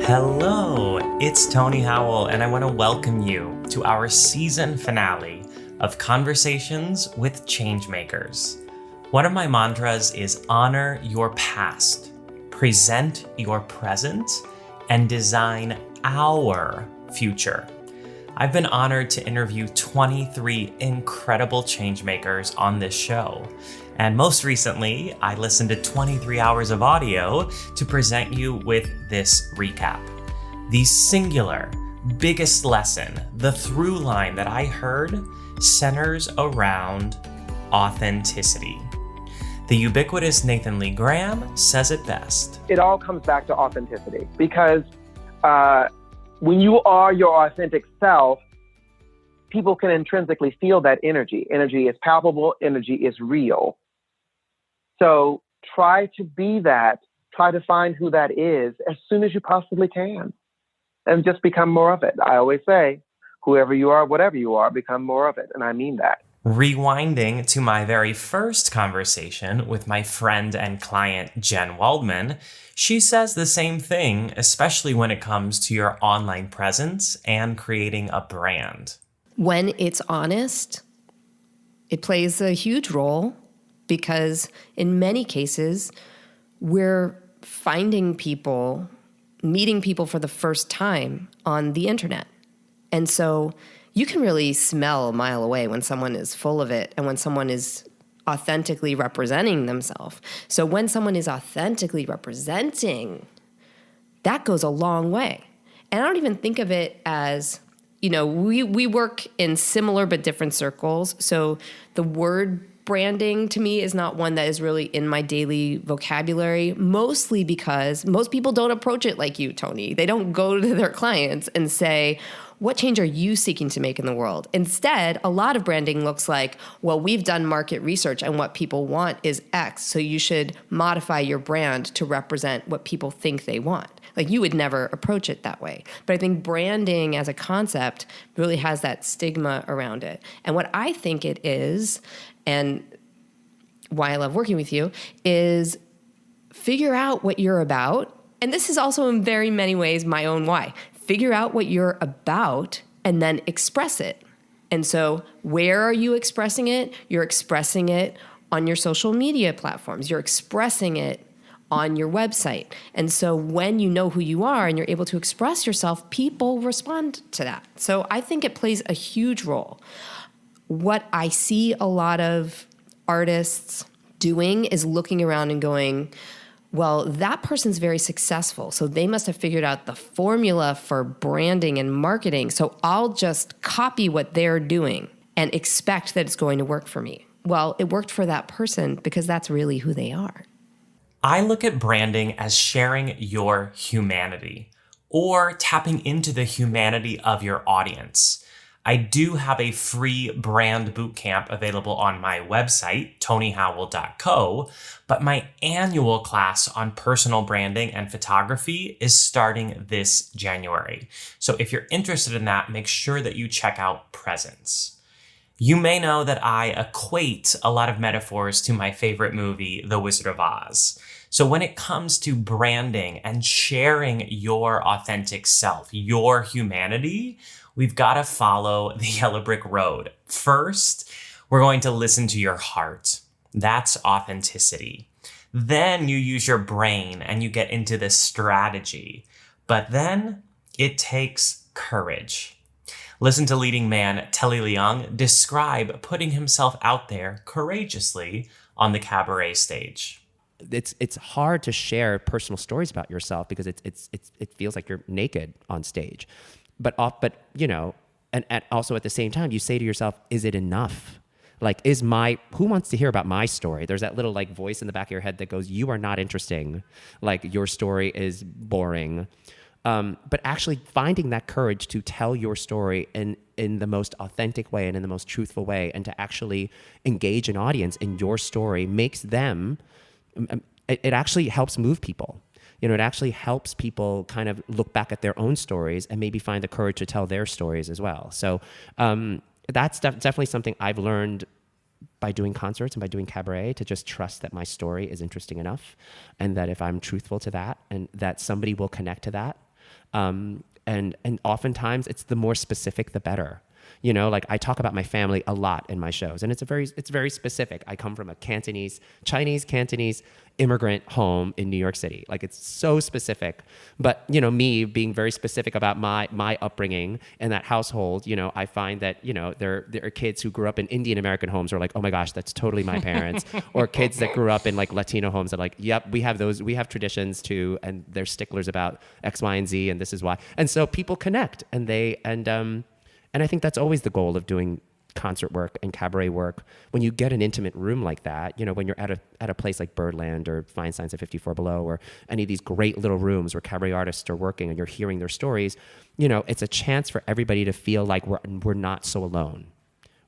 Hello, it's Tony Howell, and I want to welcome you to our season finale of Conversations with Changemakers. One of my mantras is honor your past, present your present, and design our future. I've been honored to interview 23 incredible changemakers on this show. And most recently, I listened to 23 hours of audio to present you with this recap. The singular, biggest lesson, the through line that I heard centers around authenticity. The ubiquitous Nathan Lee Graham says it best. It all comes back to authenticity because when you are your authentic self, people can intrinsically feel that energy. Energy is palpable, energy is real. So try to be that, try to find who that is as soon as you possibly can and just become more of it. I always say, whoever you are, whatever you are, become more of it. And I mean that. Rewinding to my very first conversation with my friend and client, Jen Waldman, she says the same thing, especially when it comes to your online presence and creating a brand. When it's honest, it plays a huge role because in many cases, we're finding people, meeting people for the first time on the internet. And so you can really smell a mile away when someone is full of it and when someone is authentically representing themselves. So when someone is authentically representing, that goes a long way. And I don't even think of it as, we work in similar but different circles. So the word branding to me is not one that is really in my daily vocabulary, mostly because most people don't approach it like you, Tony. They don't go to their clients and say, what change are you seeking to make in the world? Instead, a lot of branding looks like, well, we've done market research and what people want is X, so you should modify your brand to represent what people think they want. Like, you would never approach it that way. But I think branding as a concept really has that stigma around it. And what I think it is, and why I love working with you, is figure out what you're about. And this is also in very many ways my own why. Figure out what you're about and then express it. And so where are you expressing it? You're expressing it on your social media platforms. You're expressing it on your website. And so when you know who you are and you're able to express yourself, people respond to that. So I think it plays a huge role. What I see a lot of artists doing is looking around and going, well, that person's very successful, so they must have figured out the formula for branding and marketing, so I'll just copy what they're doing and expect that it's going to work for me. Well, it worked for that person because that's really who they are. I look at branding as sharing your humanity or tapping into the humanity of your audience. I do have a free brand bootcamp available on my website, tonyhowell.co, but my annual class on personal branding and photography is starting this January. So if you're interested in that, make sure that you check out Presence. You may know that I equate a lot of metaphors to my favorite movie, The Wizard of Oz. So when it comes to branding and sharing your authentic self, your humanity, we've got to follow the yellow brick road. First, we're going to listen to your heart. That's authenticity. Then you use your brain and you get into the strategy. But then it takes courage. Listen to leading man Telly Leung describe putting himself out there courageously on the cabaret stage. It's hard to share personal stories about yourself because it feels like you're naked on stage. But and also at the same time, you say to yourself, is it enough? Like, who wants to hear about my story? There's that little voice in the back of your head that goes, you are not interesting. Like, your story is boring. But actually finding that courage to tell your story in the most authentic way and in the most truthful way, and to actually engage an audience in your story makes them, it actually helps move people. It actually helps people kind of look back at their own stories and maybe find the courage to tell their stories as well. So that's definitely something I've learned by doing concerts and by doing cabaret, to just trust that my story is interesting enough, and that if I'm truthful to that and that somebody will connect to that, And oftentimes it's the more specific, the better. You know, like I talk about my family a lot in my shows, and it's very specific. I come from a Chinese Cantonese immigrant home in New York City. Like it's so specific. But, you know, me being very specific about my upbringing in that household, you know, I find that, you know, there are kids who grew up in Indian American homes who are like, oh my gosh, that's totally my parents. Or kids that grew up in like Latino homes that are like, yep, we have traditions too, and they're sticklers about X, Y, and Z, and this is why. And so people connect, and I think that's always the goal of doing concert work and cabaret work. When you get an intimate room like that, you know, when you're at a place like Birdland or Feinstein's at 54 Below or any of these great little rooms where cabaret artists are working and you're hearing their stories, you know, it's a chance for everybody to feel like we're not so alone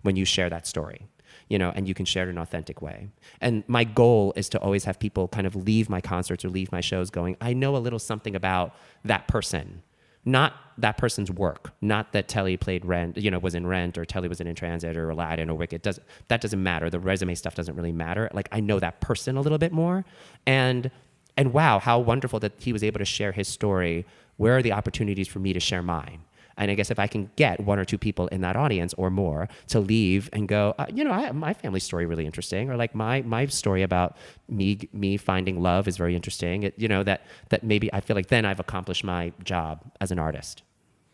when you share that story, you know, and you can share it in an authentic way. And my goal is to always have people kind of leave my concerts or leave my shows going, I know a little something about that person. Not that person's work, not that Telly played Rent, you know, was in Rent, or Telly was in Transit or Aladdin or Wicked. That doesn't matter. The resume stuff doesn't really matter. Like I know that person a little bit more, and wow, how wonderful that he was able to share his story. Where are the opportunities for me to share mine? And I guess if I can get one or two people in that audience or more to leave and go, you know, my family story really interesting, or like my story about me finding love is very interesting. You know, that maybe I feel like then I've accomplished my job as an artist.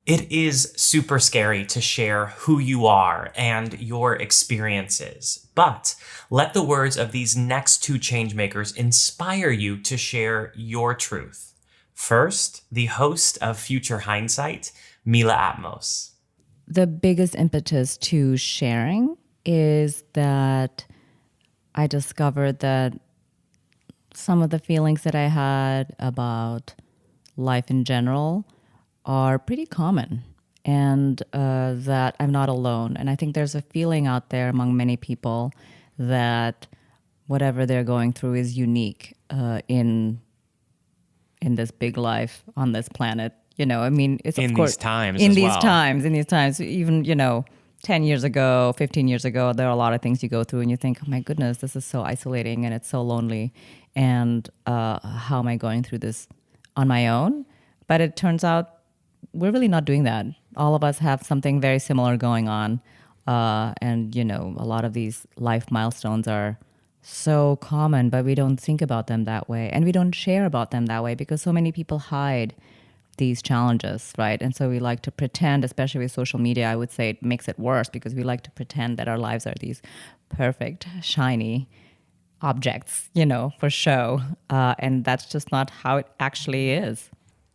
It is super scary to share who you are and your experiences, but let the words of these next two changemakers inspire you to share your truth. First, the host of Future Hindsight, Mila Atmos. The biggest impetus to sharing is that I discovered that some of the feelings that I had about life in general are pretty common, and that I'm not alone. And I think there's a feeling out there among many people that whatever they're going through is unique in this big life on this planet. You know, I mean, it's in of course these times in as these well. times, even, you know, 10 years ago, 15 years ago, there are a lot of things you go through and you think, oh my goodness, this is so isolating and it's so lonely. And how am I going through this on my own? But it turns out we're really not doing that. All of us have something very similar going on. And, you know, a lot of these life milestones are so common, but we don't think about them that way. And we don't share about them that way because so many people hide these challenges, right? And so we like to pretend, especially with social media, I would say it makes it worse because we like to pretend that our lives are these perfect, shiny objects, you know, for show. And that's just not how it actually is.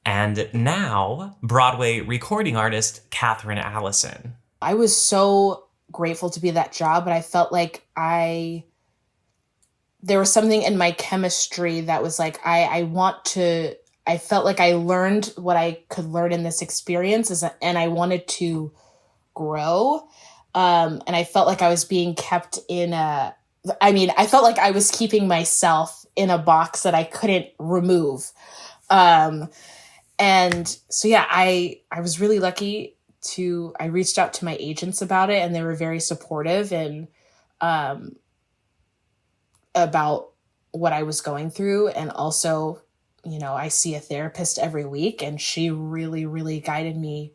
And now, Broadway recording artist Catherine Allison. I was so grateful to be that job, but I felt like there was something in my chemistry that was like, I felt like I learned what I could learn in this experience, and I wanted to grow. And I felt like I was being kept I felt like I was keeping myself in a box that I couldn't remove. And so, yeah, I was really lucky I reached out to my agents about it, and they were very supportive and about what I was going through. And also, you know, I see a therapist every week, and she really, really guided me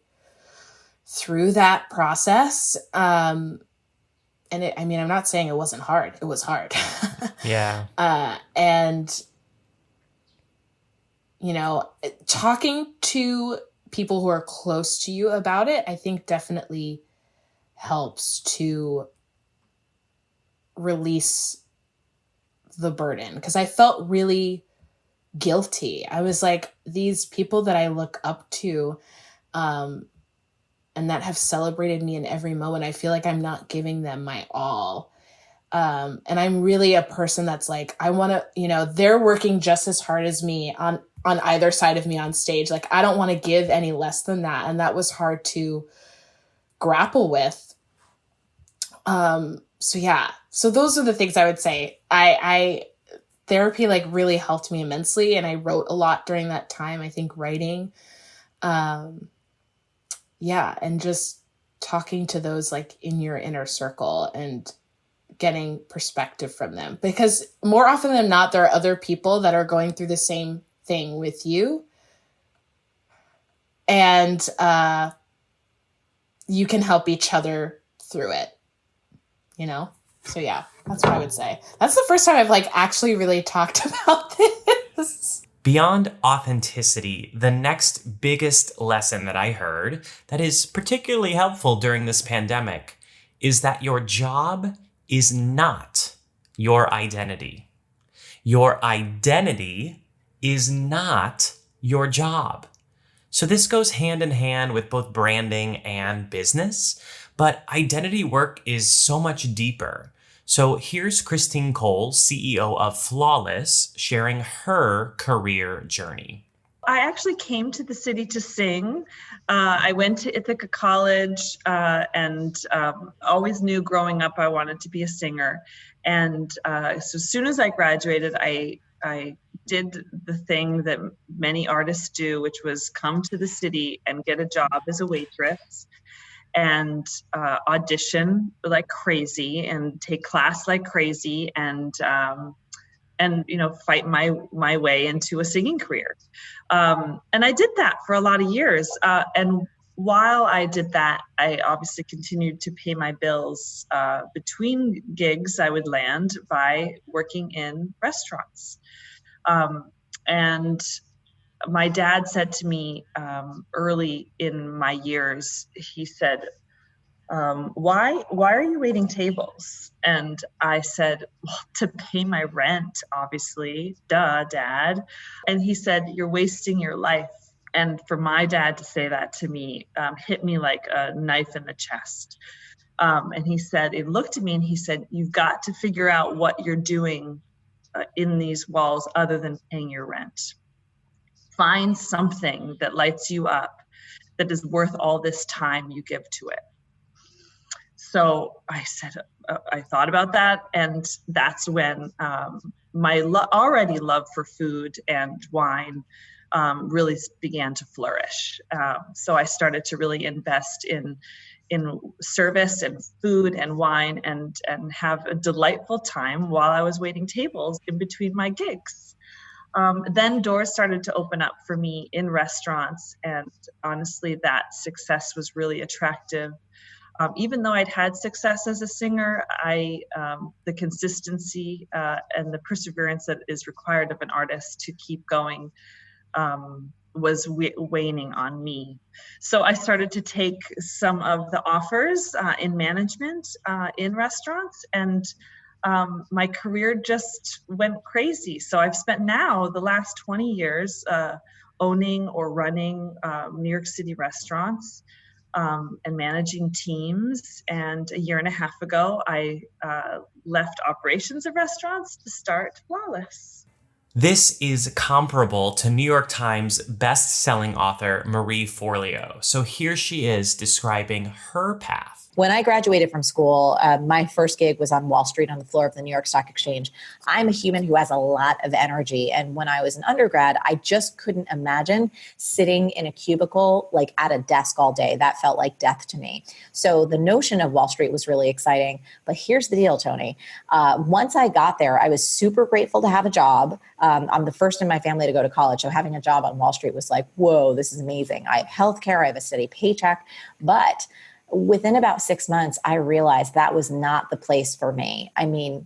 through that process. And I'm not saying it wasn't hard. It was hard. Yeah. And, you know, talking to people who are close to you about it, I think definitely helps to release the burden. Because I felt really guilty. I was like, these people that I look up to, and that have celebrated me in every moment, I feel like I'm not giving them my all. And I'm really a person that's like, I want to, you know, they're working just as hard as me on either side of me on stage. Like, I don't want to give any less than that. And that was hard to grapple with. So yeah, so those are the things I would say. Therapy like really helped me immensely. And I wrote a lot during that time. I think writing, and just talking to those like in your inner circle and getting perspective from them, because more often than not, there are other people that are going through the same thing with you. and you can help each other through it, you know? So yeah, that's what I would say. That's the first time I've like actually really talked about this. Beyond authenticity, the next biggest lesson that I heard that is particularly helpful during this pandemic is that your job is not your identity. Your identity is not your job. So this goes hand in hand with both branding and business, but identity work is so much deeper. So here's Christine Cole, CEO of Flawless, sharing her career journey. I actually came to the city to sing. I went to Ithaca College and always knew growing up I wanted to be a singer. And so as soon as I graduated, I did the thing that many artists do, which was come to the city and get a job as a waitress and audition like crazy and take class like crazy and fight my way into a singing career. And I did that for a lot of years. And while I did that, I obviously continued to pay my bills. Between gigs, I would land by working in restaurants. And my dad said to me early in my years, he said, why are you waiting tables? And I said, well, to pay my rent, obviously, duh, Dad. And he said, you're wasting your life. And for my dad to say that to me hit me like a knife in the chest. And he looked at me and he said, you've got to figure out what you're doing in these walls other than paying your rent. Find something that lights you up that is worth all this time you give to it. So I said, I thought about that, and that's when my already love for food and wine really began to flourish. So I started to really invest in service and food and wine and have a delightful time while I was waiting tables in between my gigs. Then doors started to open up for me in restaurants, and honestly, that success was really attractive. Even though I'd had success as a singer, the consistency and the perseverance that is required of an artist to keep going was waning on me. So I started to take some of the offers in management in restaurants, and my career just went crazy. So I've spent now the last 20 years owning or running New York City restaurants. And managing teams. And a year and a half ago, I left operations of restaurants to start Flawless. This is comparable to New York Times best-selling author Marie Forleo. So here she is describing her path. When I graduated from school, my first gig was on Wall Street on the floor of the New York Stock Exchange. I'm a human who has a lot of energy. And when I was an undergrad, I just couldn't imagine sitting in a cubicle, like at a desk all day. That felt like death to me. So the notion of Wall Street was really exciting. But here's the deal, Tony. Once I got there, I was super grateful to have a job. I'm the first in my family to go to college. So having a job on Wall Street was like, whoa, this is amazing. I have healthcare. I have a steady paycheck. But within about 6 months, I realized that was not the place for me. I mean,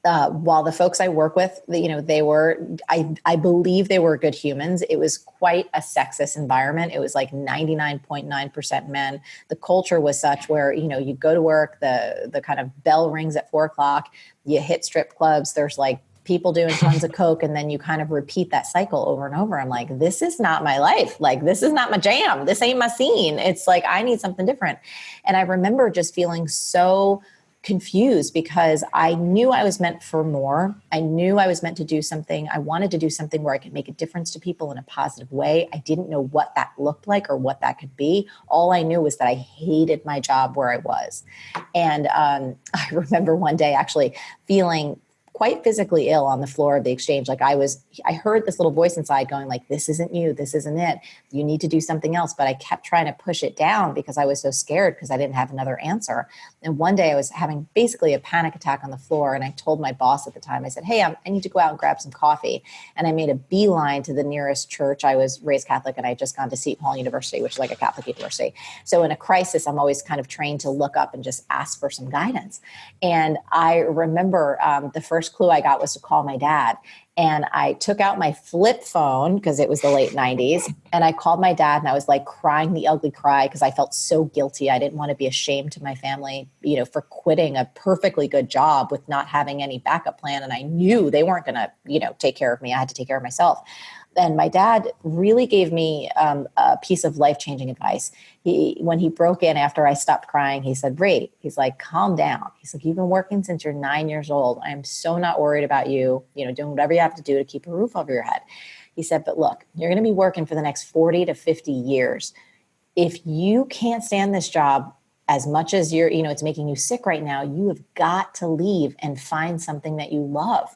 while the folks I work with, I believe they were good humans. It was quite a sexist environment. It was like 99.9% men. The culture was such where, you go to work, the kind of bell rings at 4:00, you hit strip clubs. There's like people doing tons of coke, and then you kind of repeat that cycle over and over. I'm like, this is not my life. Like, this is not my jam. This ain't my scene. It's like, I need something different. And I remember just feeling so confused because I knew I was meant for more. I knew I was meant to do something. I wanted to do something where I could make a difference to people in a positive way. I didn't know what that looked like or what that could be. All I knew was that I hated my job where I was. And I remember one day actually feeling quite physically ill on the floor of the exchange. Like I heard this little voice inside going like, this isn't you, this isn't it. You need to do something else. But I kept trying to push it down because I was so scared because I didn't have another answer. And one day I was having basically a panic attack on the floor. And I told my boss at the time, I said, hey, I need to go out and grab some coffee. And I made a beeline to the nearest church. I was raised Catholic and I had just gone to Seton Hall University, which is like a Catholic university. So in a crisis, I'm always kind of trained to look up and just ask for some guidance. And I remember the first clue I got was to call my dad. And I took out my flip phone because it was the late 90s. And I called my dad and I was like crying the ugly cry because I felt so guilty. I didn't want to be ashamed to my family, for quitting a perfectly good job with not having any backup plan. And I knew they weren't going to, take care of me. I had to take care of myself. And my dad really gave me a piece of life-changing advice. When he broke in after I stopped crying, he said, Bree, he's like, calm down. He's like, you've been working since you're 9 years old. I am so not worried about you, doing whatever you have to do to keep a roof over your head. He said, but look, you're going to be working for the next 40 to 50 years. If you can't stand this job as much as it's making you sick right now, you have got to leave and find something that you love.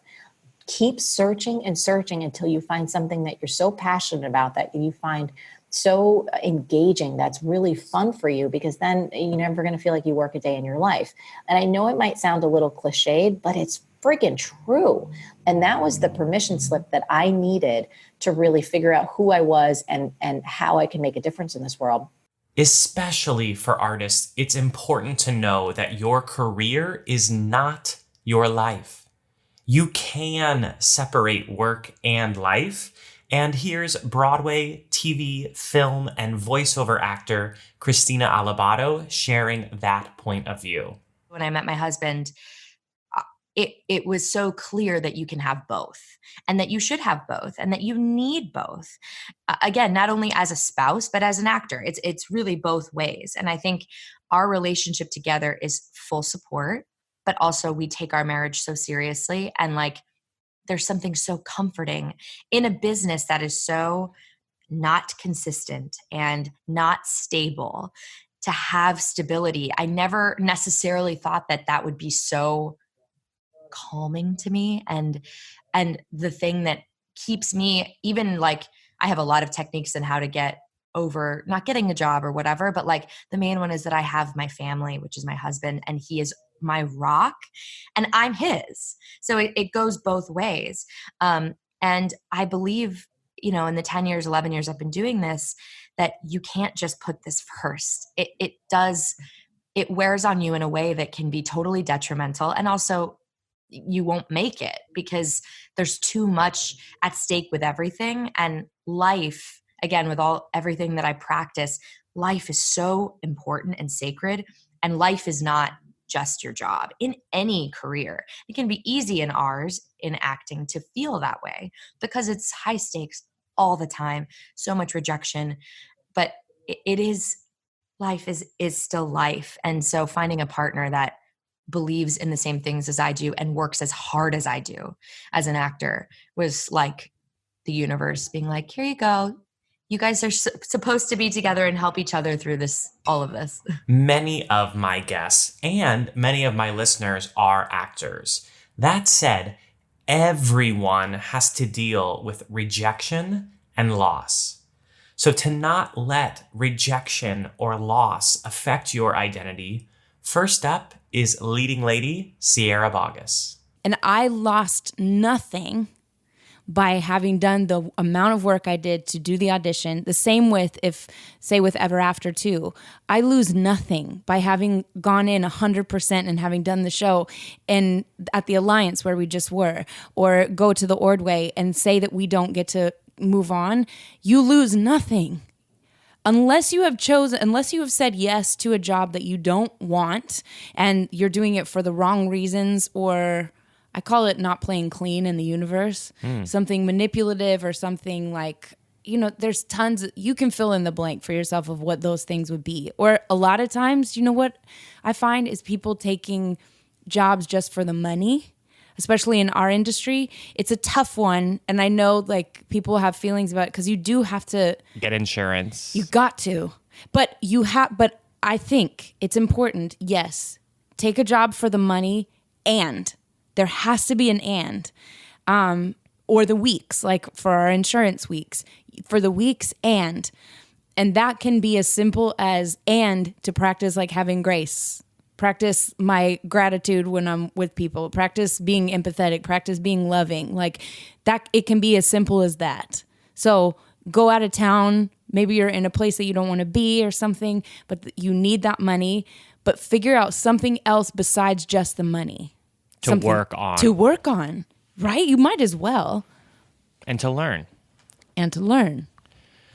Keep searching and searching until you find something that you're so passionate about, that you find so engaging, that's really fun for you, because then you're never going to feel like you work a day in your life. And I know it might sound a little cliched, but it's freaking true. And that was the permission slip that I needed to really figure out who I was and how I can make a difference in this world. Especially for artists, it's important to know that your career is not your life. You can separate work and life. And here's Broadway, TV, film, and voiceover actor Christina Alabado sharing that point of view. When I met my husband, it was so clear that you can have both, and that you should have both, and that you need both. Again, not only as a spouse, but as an actor. It's really both ways. And I think our relationship together is full support, but also we take our marriage so seriously. And there's something so comforting in a business that is so not consistent and not stable, to have stability. I never necessarily thought that would be so calming to me. And the thing that keeps me, even I have a lot of techniques on how to get over not getting a job or whatever, but the main one is that I have my family, which is my husband, and he is my rock and I'm his. So it goes both ways. And I believe, in the 10 years, 11 years I've been doing this, that you can't just put this first. It wears on you in a way that can be totally detrimental. And also you won't make it because there's too much at stake with everything. And life, again, with everything that I practice, life is so important and sacred. And life is not just your job in any career. It can be easy in ours, in acting, to feel that way because it's high stakes all the time, so much rejection, but life is still life. And so finding a partner that believes in the same things as I do and works as hard as I do as an actor was like the universe being like, here you go. You guys are supposed to be together and help each other through all of this. Many of my guests and many of my listeners are actors. That said, everyone has to deal with rejection and loss. So to not let rejection or loss affect your identity, first up is leading lady Sierra Boggess. And I lost nothing by having done the amount of work I did to do the audition. The same with with Ever After 2. I lose nothing by having gone in 100% and having done the show and at the Alliance where we just were, or go to the Ordway and say that we don't get to move on. You lose nothing. Unless you have said yes to a job that you don't want and you're doing it for the wrong reasons, or I call it not playing clean in the universe, something manipulative or something there's tons, you can fill in the blank for yourself of what those things would be. Or a lot of times, what I find is people taking jobs just for the money, especially in our industry. It's a tough one. And I know people have feelings about it because you do have to get insurance. You got to, but I think it's important. Yes. Take a job for the money and There has to be an and. Or the weeks, like for our insurance weeks, for the weeks and that can be as simple as and to practice like having grace, practice my gratitude when I'm with people, practice being empathetic, practice being loving, like that. It can be as simple as that. So go out of town. Maybe you're in a place that you don't want to be or something, but you need that money, but figure out something else besides just the money. To work on. To work on, right? You might as well. And to learn. And to learn.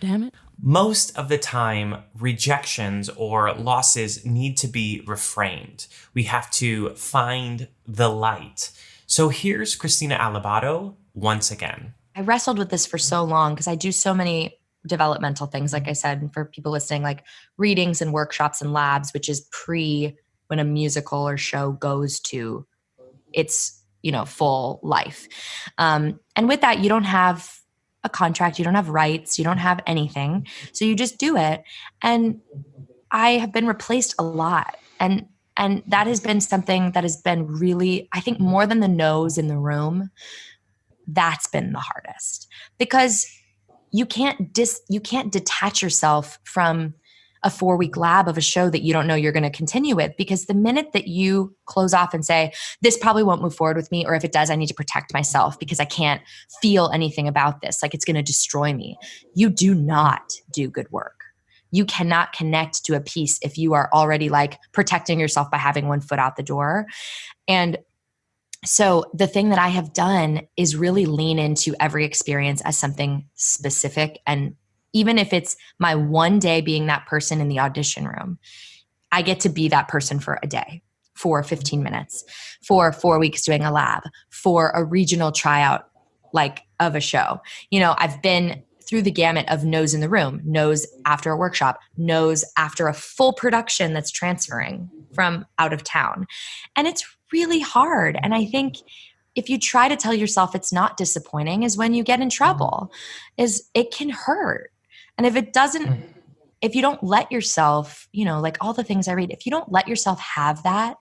Damn it. Most of the time, rejections or losses need to be reframed. We have to find the light. So here's Christina Alabado once again. I wrestled with this for so long because I do so many developmental things, like I said, and for people listening, like readings and workshops and labs, which is pre when a musical or show goes to its, full life. And with that, you don't have a contract, you don't have rights, you don't have anything. So you just do it. And I have been replaced a lot. And that has been something that has been really, I think more than the no's in the room, that's been the hardest, because you can't detach yourself from a 4-week lab of a show that you don't know you're going to continue with, because the minute that you close off and say, this probably won't move forward with me, or if it does, I need to protect myself because I can't feel anything about this, like it's going to destroy me, you do not do good work. You cannot connect to a piece if you are already like protecting yourself by having one foot out the door. And so the thing that I have done is really lean into every experience as something specific. And even if it's my one day being that person in the audition room, I get to be that person for a day, for 15 minutes, for 4 weeks doing a lab, for a regional tryout, like of a show. I've been through the gamut of no's in the room, no's after a workshop, no's after a full production that's transferring from out of town. And it's really hard. And I think if you try to tell yourself it's not disappointing is when you get in trouble, is it can hurt. And if it doesn't, if you don't let yourself, like all the things I read, if you don't let yourself have that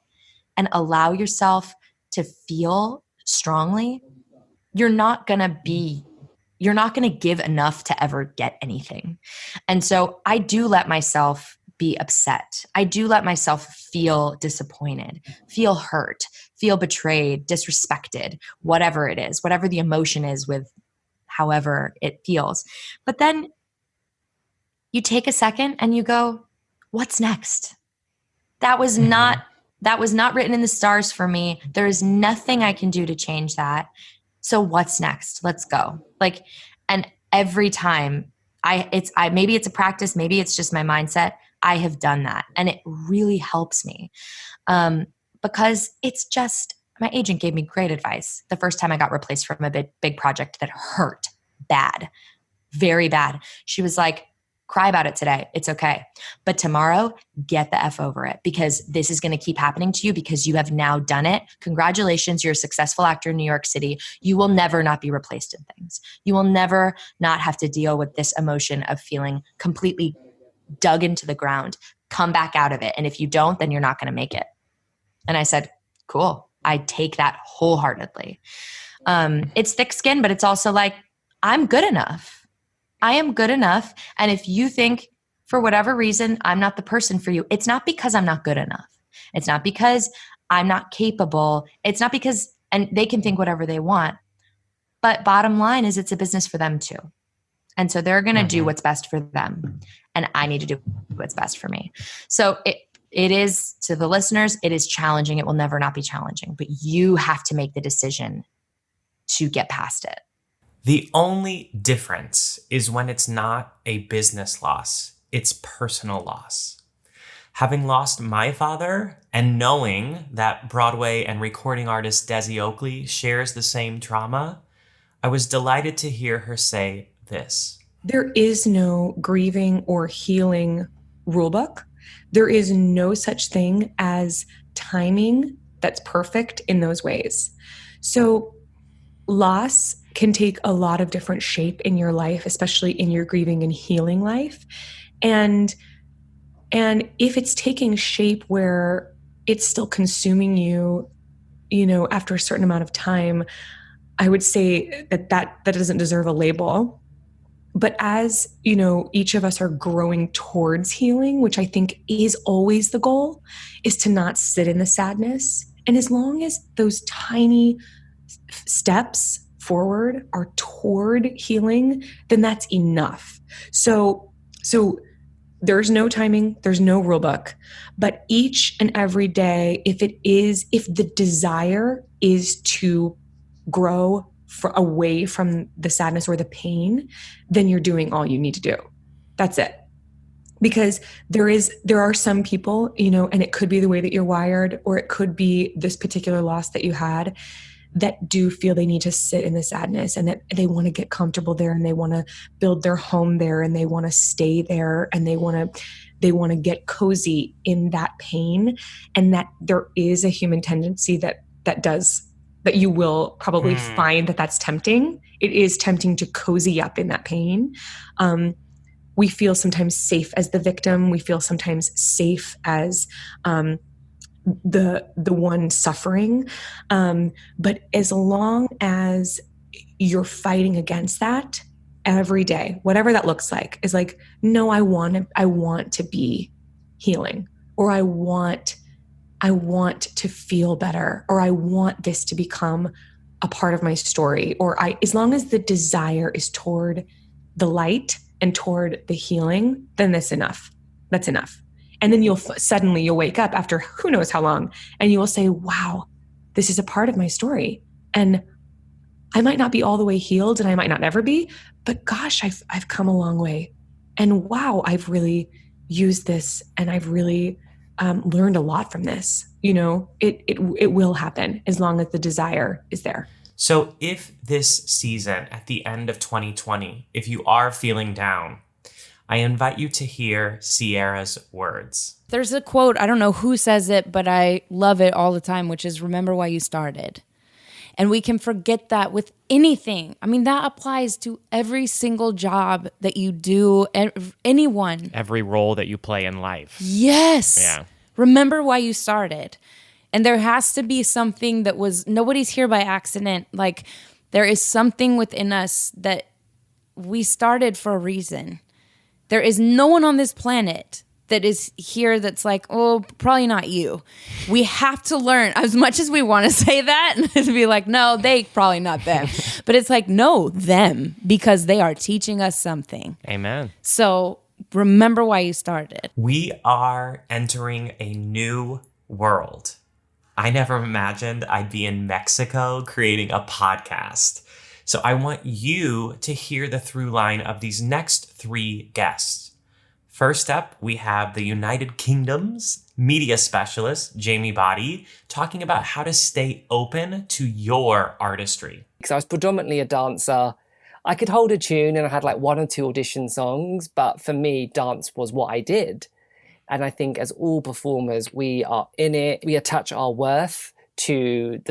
and allow yourself to feel strongly, you're not going to give enough to ever get anything. And so I do let myself be upset. I do let myself feel disappointed, feel hurt, feel betrayed, disrespected, whatever it is, whatever the emotion is with however it feels. But then you take a second and you go, what's next? That was not written in the stars for me. There is nothing I can do to change that. So what's next? Let's go. And every time maybe it's a practice, maybe it's just my mindset. I have done that. And it really helps me. Because it's just, my agent gave me great advice the first time I got replaced from a big project that hurt bad, very bad. She was like, cry about it today. It's okay. But tomorrow, get the F over it, because this is going to keep happening to you because you have now done it. Congratulations. You're a successful actor in New York City. You will never not be replaced in things. You will never not have to deal with this emotion of feeling completely dug into the ground. Come back out of it. And if you don't, then you're not going to make it. And I said, cool. I take that wholeheartedly. It's thick skin, but it's also like, I'm good enough. I am good enough. And if you think for whatever reason, I'm not the person for you, it's not because I'm not good enough. It's not because I'm not capable. It's not because, and they can think whatever they want, but bottom line is it's a business for them too. And so they're going to do what's best for them. And I need to do what's best for me. So it is, to the listeners, it is challenging. It will never not be challenging, but you have to make the decision to get past it. The only difference is when it's not a business loss, it's personal loss. Having lost my father and knowing that Broadway and recording artist Desi Oakley shares the same trauma, I was delighted to hear her say this. There is no grieving or healing rulebook. There is no such thing as timing that's perfect in those ways. So loss can take a lot of different shape in your life, especially in your grieving and healing life. And if it's taking shape where it's still consuming you after a certain amount of time, I would say that doesn't deserve a label. But as, each of us are growing towards healing, which I think is always the goal, is to not sit in the sadness. And as long as those tiny steps forward are toward healing, then that's enough. So there's no timing, there's no rule book, but each and every day, if the desire is to grow away from the sadness or the pain, then you're doing all you need to do. That's it. Because there are some people, and it could be the way that you're wired, or it could be this particular loss that you had, that do feel they need to sit in the sadness, and that they want to get comfortable there, and they want to build their home there, and they want to stay there, and they want to get cozy in that pain. And that there is a human tendency that you will probably find that's tempting. It is tempting to cozy up in that pain. We feel sometimes safe as the victim. We feel sometimes safe as the one suffering. But as long as you're fighting against that every day, whatever that looks like, is like, no, I want to be healing, or I want to feel better, or I want this to become a part of my story, as long as the desire is toward the light and toward the healing, then that's enough. That's enough. And then you'll wake up after who knows how long, and you will say, wow, this is a part of my story. And I might not be all the way healed, and I might not ever be, but gosh, I've come a long way. And wow, I've really used this, and I've really learned a lot from this. It will happen as long as the desire is there. So if this season, at the end of 2020, if you are feeling down, I invite you to hear Sierra's words. There's a quote, I don't know who says it, but I love it all the time, which is, remember why you started. And we can forget that with anything. I mean, that applies to every single job that you do, anyone. Every role that you play in life. Yes. Yeah. Remember why you started. And there has to be something nobody's here by accident. Like, there is something within us that we started for a reason. There is no one on this planet that is here that's like, oh, probably not you. We have to learn, as much as we want to say that, and to be like, no, they probably not them. But it's like, no, them, because they are teaching us something. Amen. So remember why you started. We are entering a new world. I never imagined I'd be in Mexico creating a podcast. So I want you to hear the through line of these next 3 guests. First up, we have the United Kingdom's media specialist, Jamie Body, talking about how to stay open to your artistry. Because I was predominantly a dancer. I could hold a tune and I had like 1 or 2 audition songs, but for me, dance was what I did. And I think as all performers, we are in it. We attach our worth to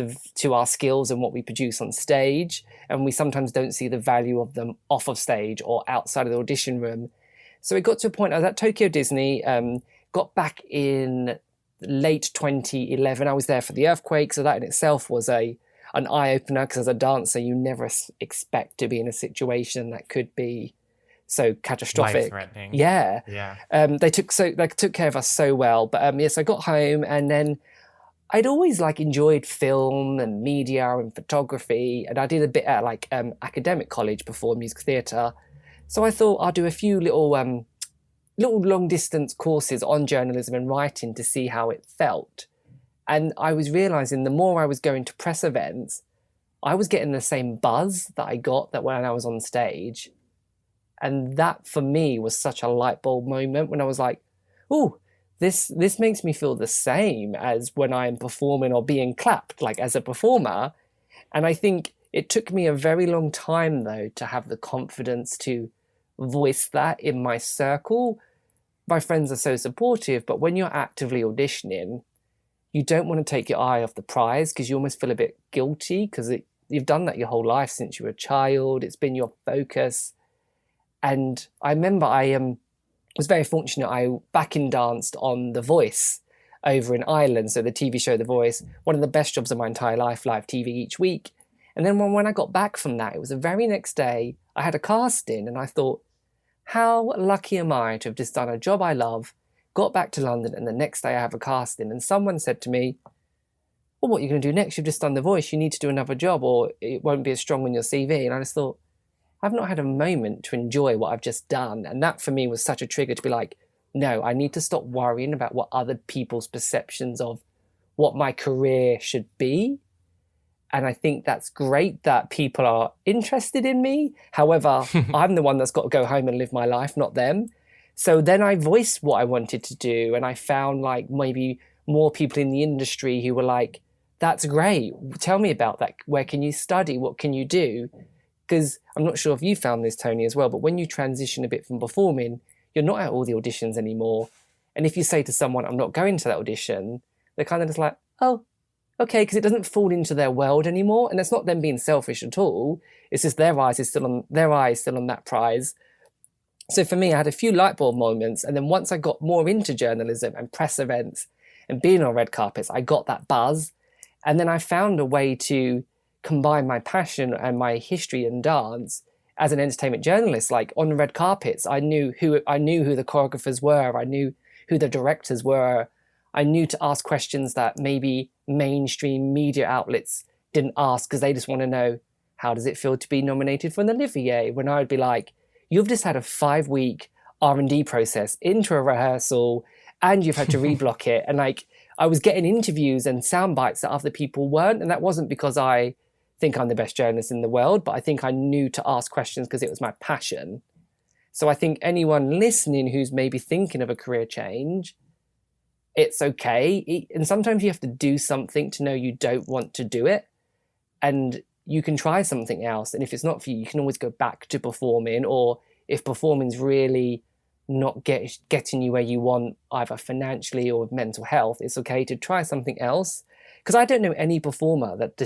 our skills and what we produce on stage. And we sometimes don't see the value of them off of stage or outside of the audition room. So it got to a point, I was at Tokyo Disney, got back in late 2011. I was there for the earthquake. So that in itself was an eye-opener, because as a dancer, you never expect to be in a situation that could be so catastrophic. Life-threatening. Yeah. They took care of us so well. But yes, I got home, and then I'd always enjoyed film and media and photography, and I did a bit at academic college before music theatre. So I thought I'll do a few little long distance courses on journalism and writing to see how it felt. And I was realizing the more I was going to press events, I was getting the same buzz that I got when I was on stage. And that for me was such a light bulb moment when I was like, oh, this makes me feel the same as when I'm performing or being clapped, as a performer. And I think it took me a very long time, though, to have the confidence to voice that in my circle. My friends are so supportive, but when you're actively auditioning, you don't want to take your eye off the prize, because you almost feel a bit guilty, because you've done that your whole life since you were a child. It's been your focus. And I remember I was very fortunate. I backing danced on The Voice over in Ireland. So the TV show The Voice, one of the best jobs of my entire life, live TV each week. And then when I got back from that, it was the very next day, I had a casting, and I thought, how lucky am I to have just done a job I love, got back to London, and the next day I have a casting. And someone said to me, well, what are you going to do next? You've just done The Voice. You need to do another job or it won't be as strong on your CV. And I just thought, I've not had a moment to enjoy what I've just done. And that for me was such a trigger to be like, no, I need to stop worrying about what other people's perceptions of what my career should be. And I think that's great that people are interested in me. However, I'm the one that's got to go home and live my life, not them. So then I voiced what I wanted to do. And I found like maybe more people in the industry who were like, that's great. Tell me about that. Where can you study? What can you do? Because I'm not sure if you found this, Tony, as well, but when you transition a bit from performing, you're not at all the auditions anymore. And if you say to someone, I'm not going to that audition, they're kind of just like, oh, okay, because it doesn't fall into their world anymore. And that's not them being selfish at all. It's just their eyes still on that prize. So for me, I had a few light bulb moments. And then once I got more into journalism and press events and being on red carpets, I got that buzz. And then I found a way to combine my passion and my history and dance as an entertainment journalist. Like on red carpets, I knew who the choreographers were. I knew who the directors were. I knew to ask questions that maybe mainstream media outlets didn't ask because they just want to know, how does it feel to be nominated for an Olivier? When I would be like, you've just had a 5-week R&D process into a rehearsal and you've had to reblock it. And like, I was getting interviews and sound bites that other people weren't. And that wasn't because I think I'm the best journalist in the world, but I think I knew to ask questions because it was my passion. So I think anyone listening who's maybe thinking of a career change, it's okay. And sometimes you have to do something to know you don't want to do it. And you can try something else. And if it's not for you, you can always go back to performing. Or if performing's really not getting you where you want, either financially or with mental health, it's okay to try something else. Because I don't know any performer that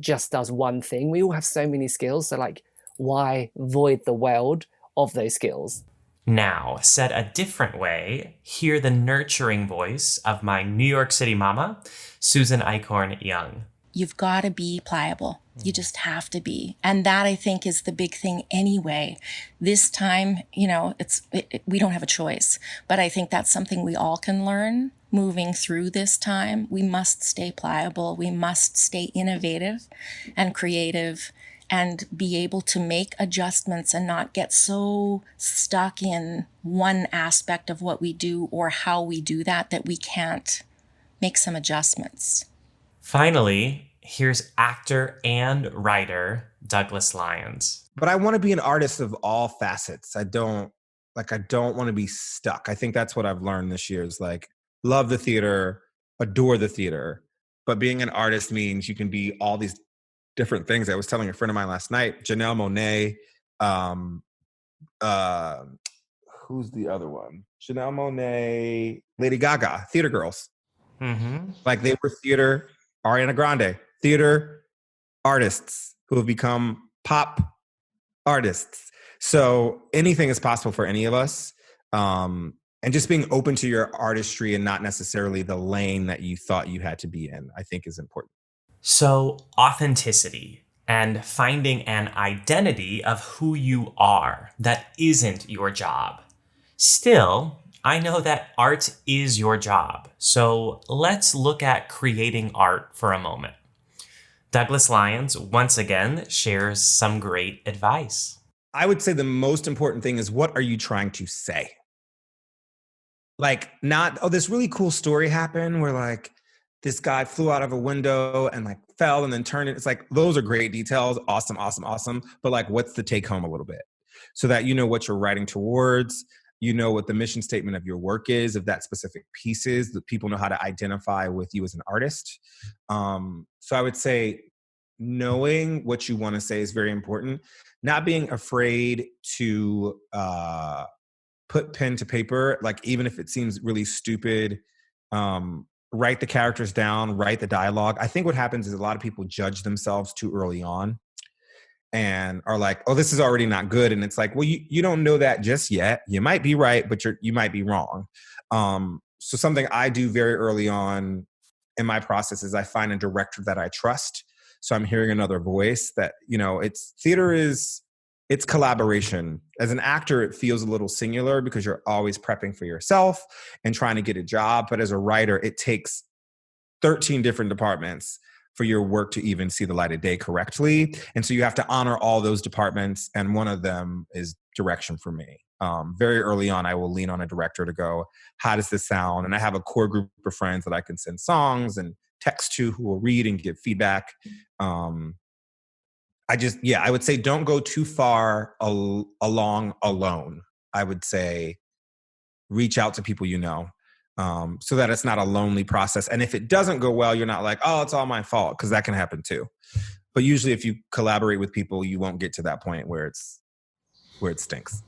just does one thing. We all have so many skills. So like, why void the world of those skills? Now, said a different way, hear the nurturing voice of my New York City mama, Susan Eichhorn Young. You've got to be pliable. You just have to be. And that, I think, is the big thing anyway. This time, we don't have a choice. But I think that's something we all can learn moving through this time. We must stay pliable. We must stay innovative and creative and be able to make adjustments and not get so stuck in one aspect of what we do or how we do that we can't make some adjustments. Finally, here's actor and writer Douglas Lyons. But I want to be an artist of all facets. I don't want to be stuck. I think that's what I've learned this year is like, love the theater, adore the theater. But being an artist means you can be all these different things. I was telling a friend of mine last night, Janelle Monáe, who's the other one? Janelle Monáe, Lady Gaga, theater girls. Mm-hmm. Like they were theater, Ariana Grande, theater artists who have become pop artists. So anything is possible for any of us. And just being open to your artistry and not necessarily the lane that you thought you had to be in, I think is important. So authenticity and finding an identity of who you are that isn't your job. Still, I know that art is your job. So let's look at creating art for a moment. Douglas Lyons once again shares some great advice. I would say the most important thing is, what are you trying to say? Like, not, oh, this really cool story happened where like this guy flew out of a window and like fell and then turned it. It's like, those are great details. Awesome, awesome, awesome. But like, what's the take home a little bit so that you know what you're writing towards, you know what the mission statement of your work is, of that specific piece is, that people know how to identify with you as an artist. So I would say knowing what you want to say is very important. Not being afraid to put pen to paper, like even if it seems really stupid, write the characters down, write the dialogue. I think what happens is a lot of people judge themselves too early on and are like, oh, this is already not good. And it's like, well, you don't know that just yet. You might be right, but you might be wrong. So something I do very early on in my process is I find a director that I trust. So I'm hearing another voice that, it's collaboration. As an actor, it feels a little singular because you're always prepping for yourself and trying to get a job. But as a writer, it takes 13 different departments for your work to even see the light of day correctly. And so you have to honor all those departments. And one of them is direction for me. Very early on, I will lean on a director to go, how does this sound? And I have a core group of friends that I can send songs and text to who will read and give feedback. I would say don't go too far along alone. I would say reach out to people so that it's not a lonely process. And if it doesn't go well, you're not like, oh, it's all my fault, because that can happen too. But usually if you collaborate with people, you won't get to that point where it stinks.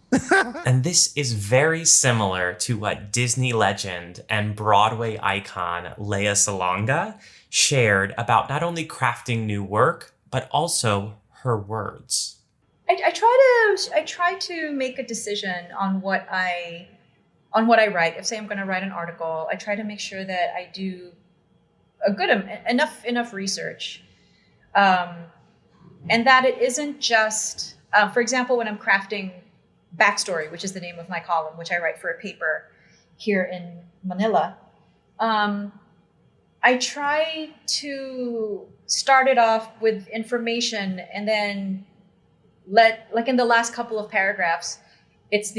And this is very similar to what Disney legend and Broadway icon Lea Salonga shared about not only crafting new work, but also her words. I try to make a decision on what I write. If say I'm going to write an article, I try to make sure that I do a good enough research, and that it isn't just, for example, when I'm crafting Backstory, which is the name of my column, which I write for a paper here in Manila. I try to start it off with information and then like in the last couple of paragraphs, it's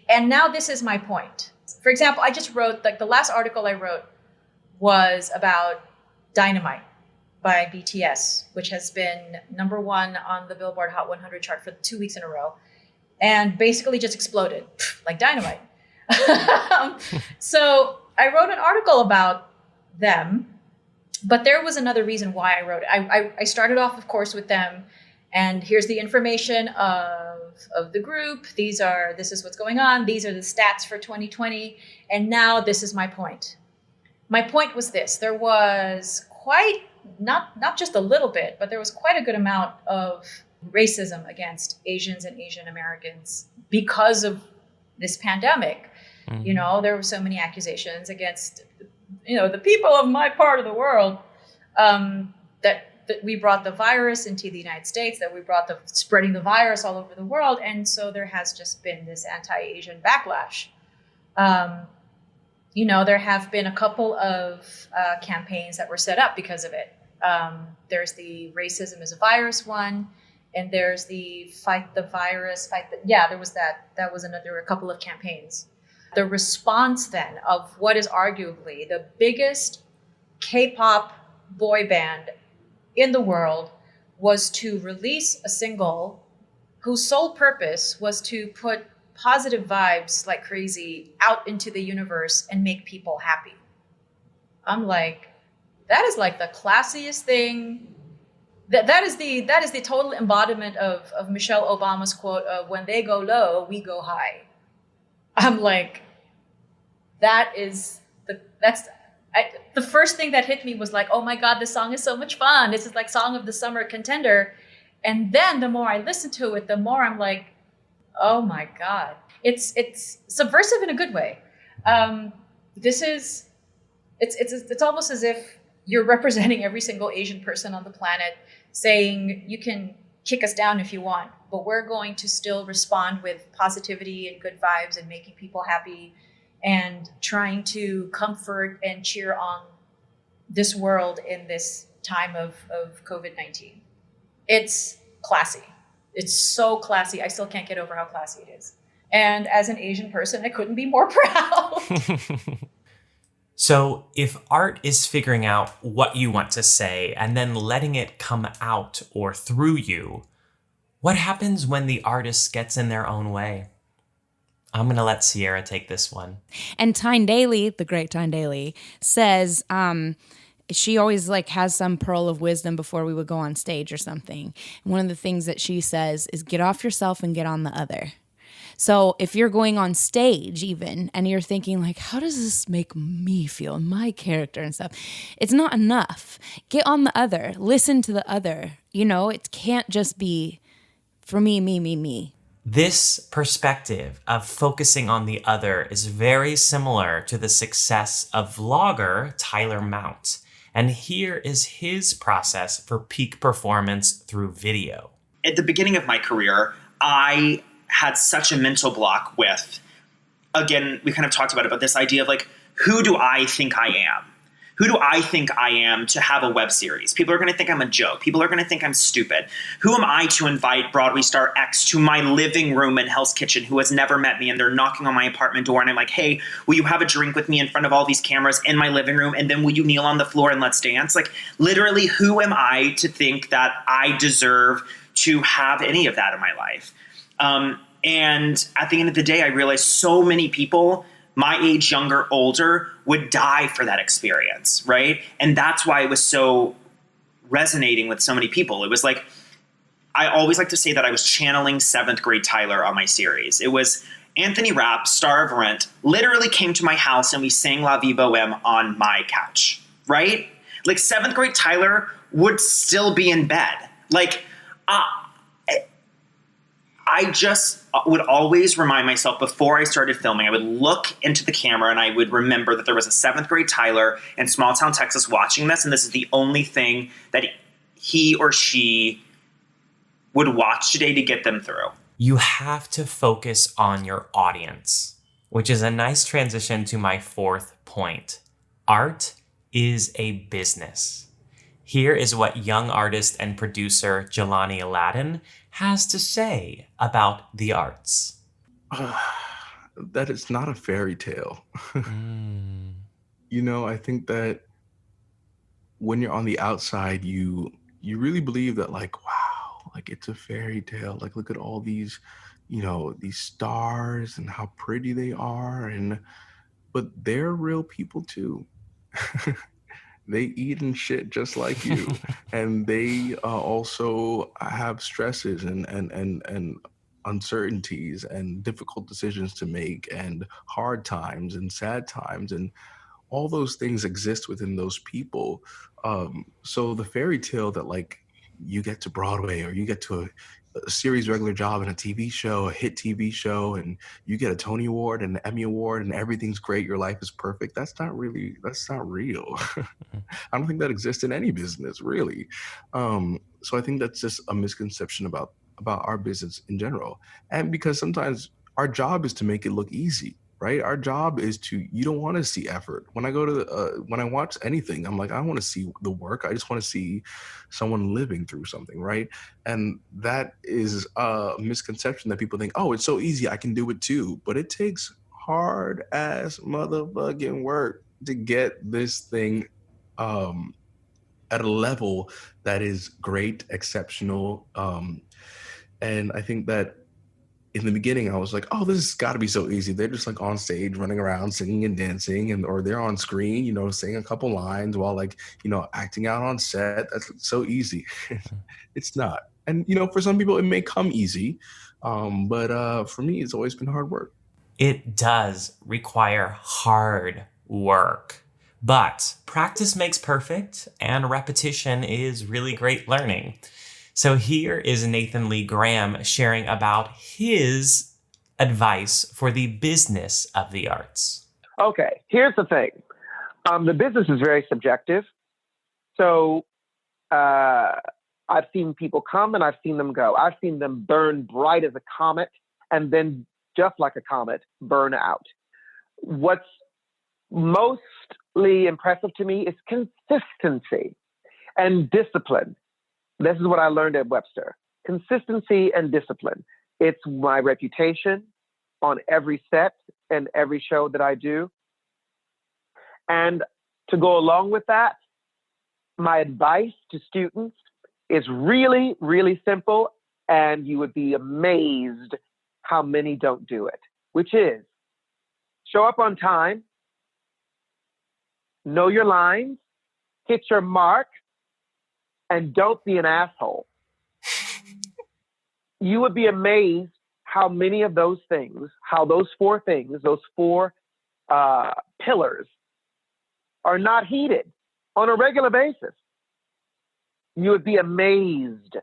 and now this is my point. For example, I just wrote, the last article I wrote was about Dynamite by BTS, which has been #1 on the Billboard Hot 100 chart for 2 weeks in a row, and basically just exploded like dynamite. So I wrote an article about them, but there was another reason why I wrote it. I started off, of course, with them, and here's the information of the group. This is what's going on. These are the stats for 2020. And now this is my point. My point was this: there was quite, not just a little bit, but there was quite a good amount of racism against Asians and Asian Americans because of this pandemic. Mm-hmm. There were so many accusations against, the people of my part of the world, that we brought the virus into the United States, that we brought spreading the virus all over the world. And so there has just been this anti-Asian backlash. There have been a couple of campaigns that were set up because of it. There's the Racism is a Virus one, and there's the Fight the Virus, there was that. There were a couple of campaigns. The response then of what is arguably the biggest K-pop boy band in the world was to release a single whose sole purpose was to put positive vibes like crazy out into the universe and make people happy. I'm like, that is like the classiest thing. That is the total embodiment of Michelle Obama's quote of, when they go low, we go high. I'm like, the first thing that hit me was like, oh my God, this song is so much fun. This is like song of the summer contender. And then the more I listen to it, the more I'm like, oh my God. It's subversive in a good way. It's almost as if you're representing every single Asian person on the planet, saying you can kick us down if you want, but we're going to still respond with positivity and good vibes and making people happy and trying to comfort and cheer on this world in this time of COVID-19. It's classy. It's so classy. I still can't get over how classy it is. And as an Asian person, I couldn't be more proud. So if art is figuring out what you want to say and then letting it come out or through you, what happens when the artist gets in their own way? I'm going to let Sierra take this one. And Tyne Daly, the great Tyne Daly, says she always has some pearl of wisdom before we would go on stage or something. And one of the things that she says is get off yourself and get on the other. So if you're going on stage even and you're thinking how does this make me feel, my character and stuff, it's not enough. Get on the other, listen to the other. It can't just be for me. This perspective of focusing on the other is very similar to the success of vlogger Tyler Mount. And here is his process for peak performance through video. At the beginning of my career, I had such a mental block with, again, we kind of talked about this idea of like, who do I think I am? Who do I think I am to have a web series? People are going to think I'm a joke. People are going to think I'm stupid. Who am I to invite Broadway star X to my living room in Hell's Kitchen who has never met me, and they're knocking on my apartment door and I'm like, hey, will you have a drink with me in front of all these cameras in my living room, and then will you kneel on the floor and let's dance? Like, literally, who am I to think that I deserve to have any of that in my life? And at the end of the day, I realized so many people my age, younger, older, would die for that experience, right? And that's why it was so resonating with so many people. It was like, I always like to say that I was channeling 7th grade Tyler on my series. It was Anthony Rapp, star of Rent, literally came to my house and we sang La Vie Boheme on my couch, right? Like 7th grade Tyler would still be in bed. Like, I just would always remind myself before I started filming, I would look into the camera and I would remember that there was a 7th grade Tyler in small town Texas watching this, and this is the only thing that he or she would watch today to get them through. You have to focus on your audience, which is a nice transition to my 4th point. Art is a business. Here is what young artist and producer Jelani Aladdin has to say about the arts. That it's not a fairy tale. You know, I think that when you're on the outside, you really believe that, like, wow, like it's a fairy tale. Like, look at all these, you know, these stars and how pretty they are. But they're real people too. They eat and shit just like you. And they also have stresses and uncertainties and difficult decisions to make and hard times and sad times. And all those things exist within those people. So the fairy tale that, like, you get to Broadway or you get to a series regular job in a TV show, a hit TV show, and you get a Tony Award and an Emmy Award and everything's great, your life is perfect. That's not real. I don't think that exists in any business, really. So I think that's just a misconception about our business in general. And because sometimes our job is to make it look easy, right? Our job is you don't want to see effort. When I go to, when I watch anything, I'm like, I don't want to see the work. I just want to see someone living through something, right? And that is a misconception that people think, oh, it's so easy, I can do it too. But it takes hard ass motherfucking work to get this thing at a level that is great, exceptional. And I think that in the beginning, I was like, oh, this has got to be so easy. They're just like on stage running around singing and dancing, or they're on screen, you know, saying a couple lines while, like, you know, acting out on set. That's so easy. It's not. And, you know, for some people it may come easy. But for me, it's always been hard work. It does require hard work. But practice makes perfect, and repetition is really great learning. So here is Nathan Lee Graham sharing about his advice for the business of the arts. Okay, here's the thing. The business is very subjective. So I've seen people come and I've seen them go. I've seen them burn bright as a comet and then, just like a comet, burn out. What's mostly impressive to me is consistency and discipline. This is what I learned at Webster. Consistency and discipline. It's my reputation on every set and every show that I do. And to go along with that, my advice to students is really, really simple, and you would be amazed how many don't do it, which is show up on time, know your lines, hit your mark, and don't be an asshole. You would be amazed how many of those things, how those four things, those four pillars are not heeded on a regular basis. You would be amazed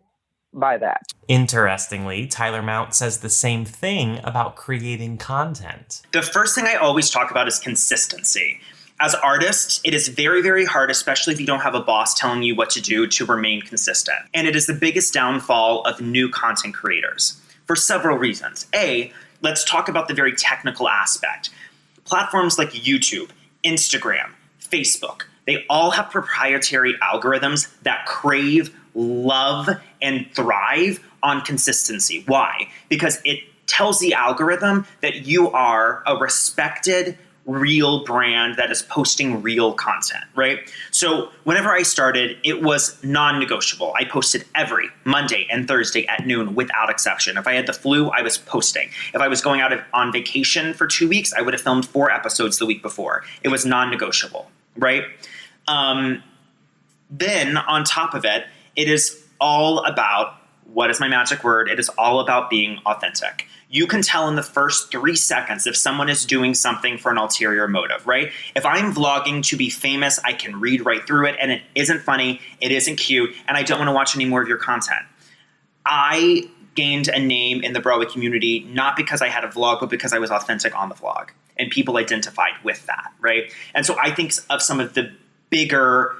by that. Interestingly, Tyler Mount says the same thing about creating content. The first thing I always talk about is consistency. As artists, it is very, very hard, especially if you don't have a boss telling you what to do, to remain consistent. And it is the biggest downfall of new content creators for several reasons. A, let's talk about the very technical aspect. Platforms like YouTube, Instagram, Facebook, they all have proprietary algorithms that crave, love, and thrive on consistency. Why? Because it tells the algorithm that you are a respected, real brand that is posting real content, right? So whenever I started, it was non-negotiable. I posted every Monday and Thursday at noon without exception. If I had the flu, I was posting. If I was going out on vacation for 2 weeks, I would have filmed 4 episodes the week before. It was non-negotiable, right? Then on top of it, it is all about, what is my magic word? It is all about being authentic. You can tell in the first 3 seconds if someone is doing something for an ulterior motive, right? If I'm vlogging to be famous, I can read right through it and it isn't funny, it isn't cute, and I don't want to watch any more of your content. I gained a name in the Broadway community not because I had a vlog, but because I was authentic on the vlog. And people identified with that, right? And so I think of some of the bigger,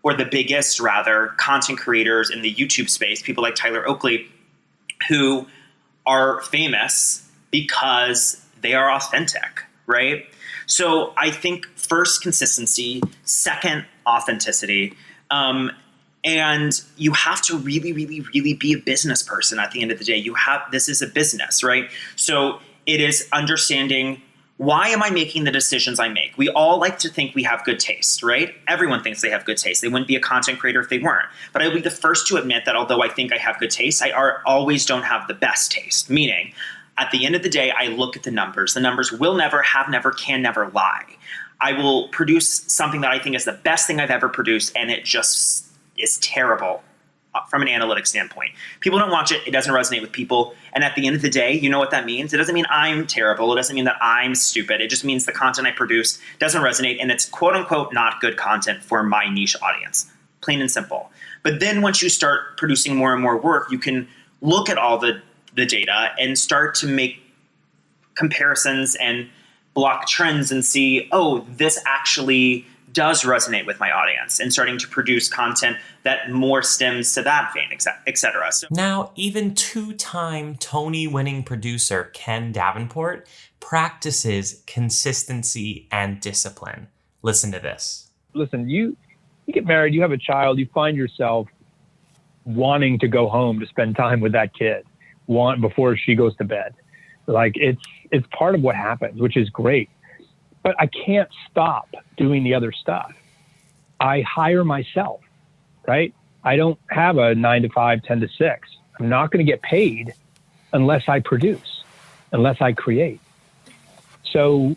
or the biggest rather, content creators in the YouTube space, people like Tyler Oakley, who are famous because they are authentic, right? So I think first, consistency, second, authenticity, and you have to really, really, really be a business person at the end of the day. This is a business, right? So it is understanding, why am I making the decisions I make? We all like to think we have good taste, right? Everyone thinks they have good taste. They wouldn't be a content creator if they weren't. But I would be the first to admit that although I think I have good taste, I always don't have the best taste. Meaning, at the end of the day, I look at the numbers. The numbers will never, have never, can never lie. I will produce something that I think is the best thing I've ever produced, and it just is terrible from an analytic standpoint. People don't watch it. It doesn't resonate with people. And at the end of the day, you know what that means? It doesn't mean I'm terrible. It doesn't mean that I'm stupid. It just means the content I produce doesn't resonate, and it's quote unquote not good content for my niche audience. Plain and simple. But then once you start producing more and more work, you can look at all the data and start to make comparisons and block trends and see, oh, this actually does resonate with my audience, and starting to produce content that more stems to that vein, et cetera. So now, even 2-time Tony-winning producer Ken Davenport practices consistency and discipline. Listen to this. Listen, you get married, you have a child, you find yourself wanting to go home to spend time with that kid before she goes to bed. Like it's part of what happens, which is great. But I can't stop doing the other stuff. I hire myself, right? I don't have a 9 to 5, 10 to 6. I'm not going to get paid unless I produce, unless I create. So,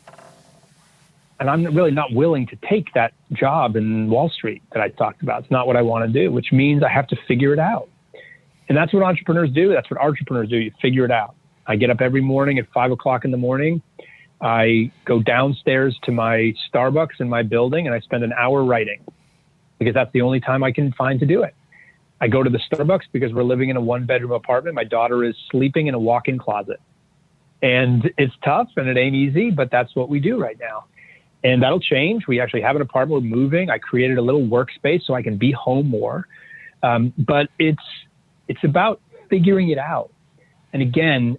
and I'm really not willing to take that job in Wall Street that I talked about. It's not what I want to do, which means I have to figure it out. And that's what entrepreneurs do. That's what entrepreneurs do. You figure it out. I get up every morning at 5 o'clock in the morning. I go downstairs to my Starbucks in my building and I spend an hour writing because that's the only time I can find to do it. I go to the Starbucks because we're living in a 1-bedroom apartment. My daughter is sleeping in a walk-in closet. And it's tough and it ain't easy, but that's what we do right now. And that'll change. We actually have an apartment. We're moving. I created a little workspace so I can be home more. But it's about figuring it out. And again,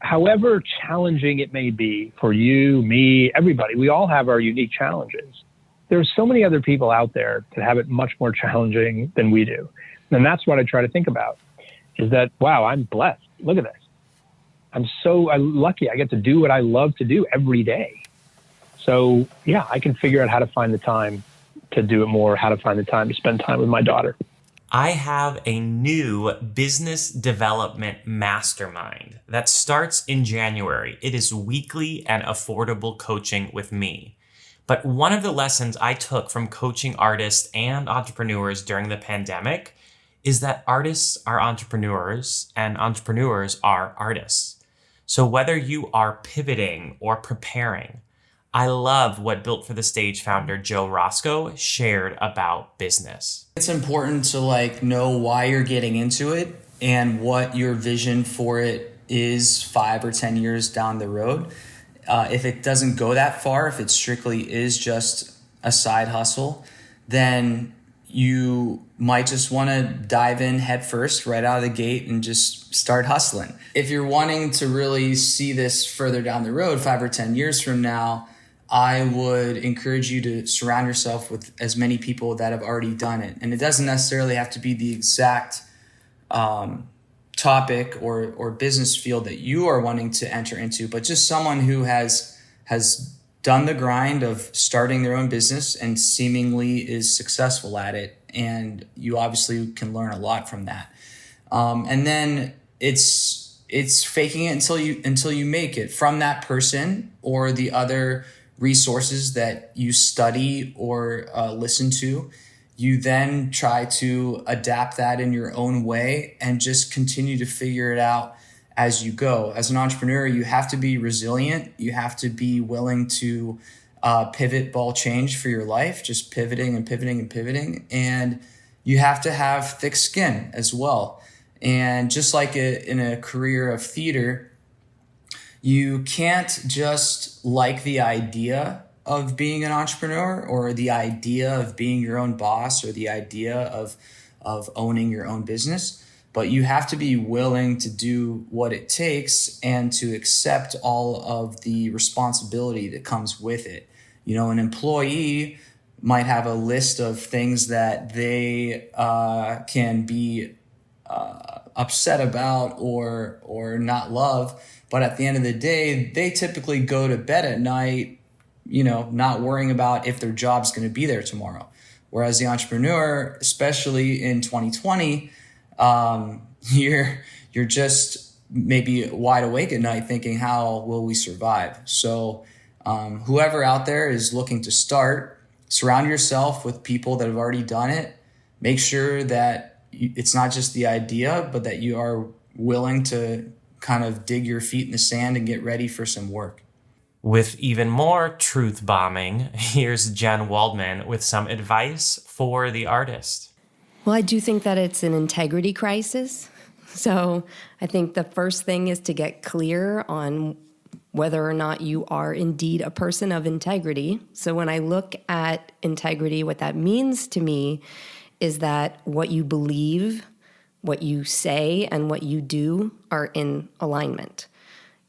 however challenging it may be for you, me, everybody, we all have our unique challenges. There's so many other people out there that have it much more challenging than we do. And that's what I try to think about is that, wow, I'm blessed. Look at this. I'm lucky. I get to do what I love to do every day. So yeah, I can figure out how to find the time to do it more, how to find the time to spend time with my daughter. I have a new business development mastermind that starts in January. It is weekly and affordable coaching with me. But one of the lessons I took from coaching artists and entrepreneurs during the pandemic is that artists are entrepreneurs and entrepreneurs are artists. So whether you are pivoting or preparing, I love what Built for the Stage founder Joe Roscoe shared about business. It's important to like know why you're getting into it and what your vision for it is 5 or 10 years down the road. If it doesn't go that far, if it strictly is just a side hustle, then you might just want to dive in head first right out of the gate and just start hustling. If you're wanting to really see this further down the road, 5 or 10 years from now, I would encourage you to surround yourself with as many people that have already done it. And it doesn't necessarily have to be the exact topic or business field that you are wanting to enter into, but just someone who has done the grind of starting their own business and seemingly is successful at it. And you obviously can learn a lot from that. And then it's faking it until you make it from that person or the other resources that you study or listen to. You then try to adapt that in your own way and just continue to figure it out as you go. As an entrepreneur, you have to be resilient. You have to be willing to pivot, ball change for your life, just pivoting and pivoting and pivoting. And you have to have thick skin as well. And just like in a career of theater, you can't just like the idea of being an entrepreneur or the idea of being your own boss or the idea of owning your own business, but you have to be willing to do what it takes and to accept all of the responsibility that comes with it. You know, an employee might have a list of things that they can be upset about or not love, but at the end of the day, they typically go to bed at night, you know, not worrying about if their job's going to be there tomorrow. Whereas the entrepreneur, especially in 2020, you're just maybe wide awake at night thinking, how will we survive? So whoever out there is looking to start, surround yourself with people that have already done it. Make sure that it's not just the idea, but that you are willing to kind of dig your feet in the sand and get ready for some work. With even more truth bombing, here's Jen Waldman with some advice for the artist. Well, I do think that it's an integrity crisis. So I think the first thing is to get clear on whether or not you are indeed a person of integrity. So when I look at integrity, what that means to me is that what you believe, what you say, and what you do are in alignment.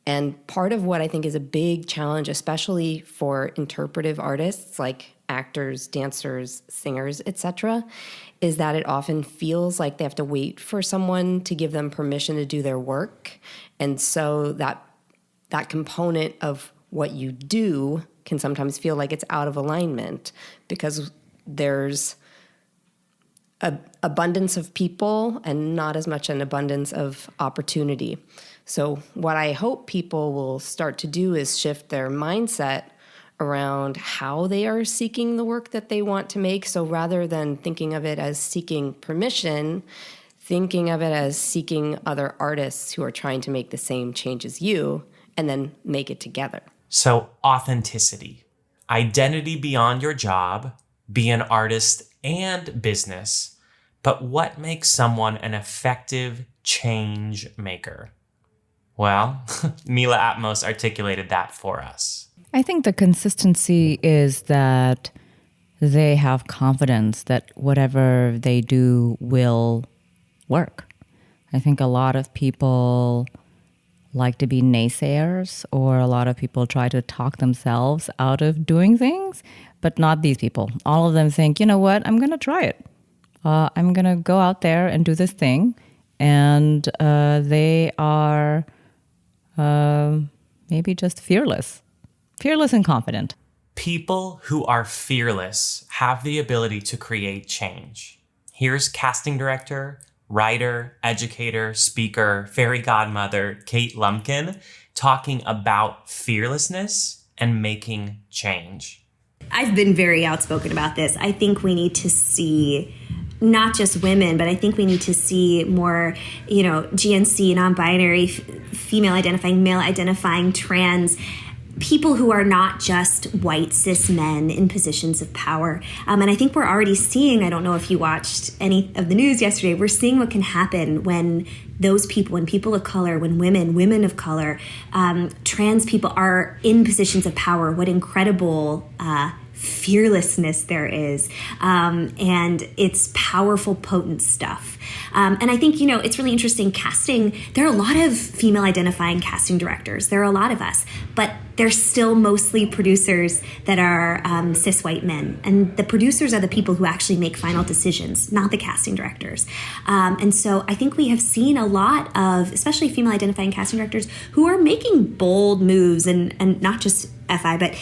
And part of what I think is a big challenge, especially for interpretive artists like actors, dancers, singers, etc., is that it often feels like they have to wait for someone to give them permission to do their work. And so that component of what you do can sometimes feel like it's out of alignment because there's an abundance of people and not as much an abundance of opportunity. So what I hope people will start to do is shift their mindset around how they are seeking the work that they want to make. So rather than thinking of it as seeking permission, thinking of it as seeking other artists who are trying to make the same change as you and then make it together. So authenticity, identity beyond your job, be an artist and business. But what makes someone an effective change maker? Well, Mila Atmos articulated that for us. I think the consistency is that they have confidence that whatever they do will work. I think a lot of people like to be naysayers, or a lot of people try to talk themselves out of doing things, but not these people. All of them think, you know what, I'm going to try it. I'm going to go out there and do this thing. And they are maybe just fearless and confident. People who are fearless have the ability to create change. Here's casting director, writer, educator, speaker, fairy godmother, Kate Lumpkin, talking about fearlessness and making change. I've been very outspoken about this. I think we need to see not just women, but I think we need to see more, GNC, non-binary, female identifying, male identifying, trans people who are not just white cis men in positions of power. And I think we're already seeing, I don't know if you watched any of the news yesterday, we're seeing what can happen when those people, when people of color, when women of color, trans people are in positions of power, what incredible fearlessness there is. And it's powerful, potent stuff. And I think, it's really interesting casting. There are a lot of female identifying casting directors. There are a lot of us, but they're still mostly producers that are cis white men. And the producers are the people who actually make final decisions, not the casting directors. And so I think we have seen a lot of, especially female identifying casting directors, who are making bold moves, and not just FI, but,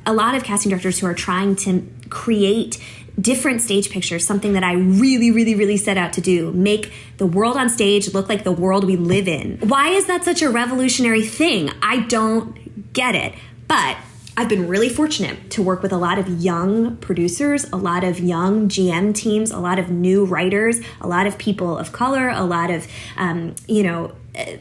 a lot of casting directors who are trying to create different stage pictures, something that I really, really, really set out to do, make the world on stage look like the world we live in. Why is that such a revolutionary thing? I don't get it. But I've been really fortunate to work with a lot of young producers, a lot of young GM teams, a lot of new writers, a lot of people of color, a lot of,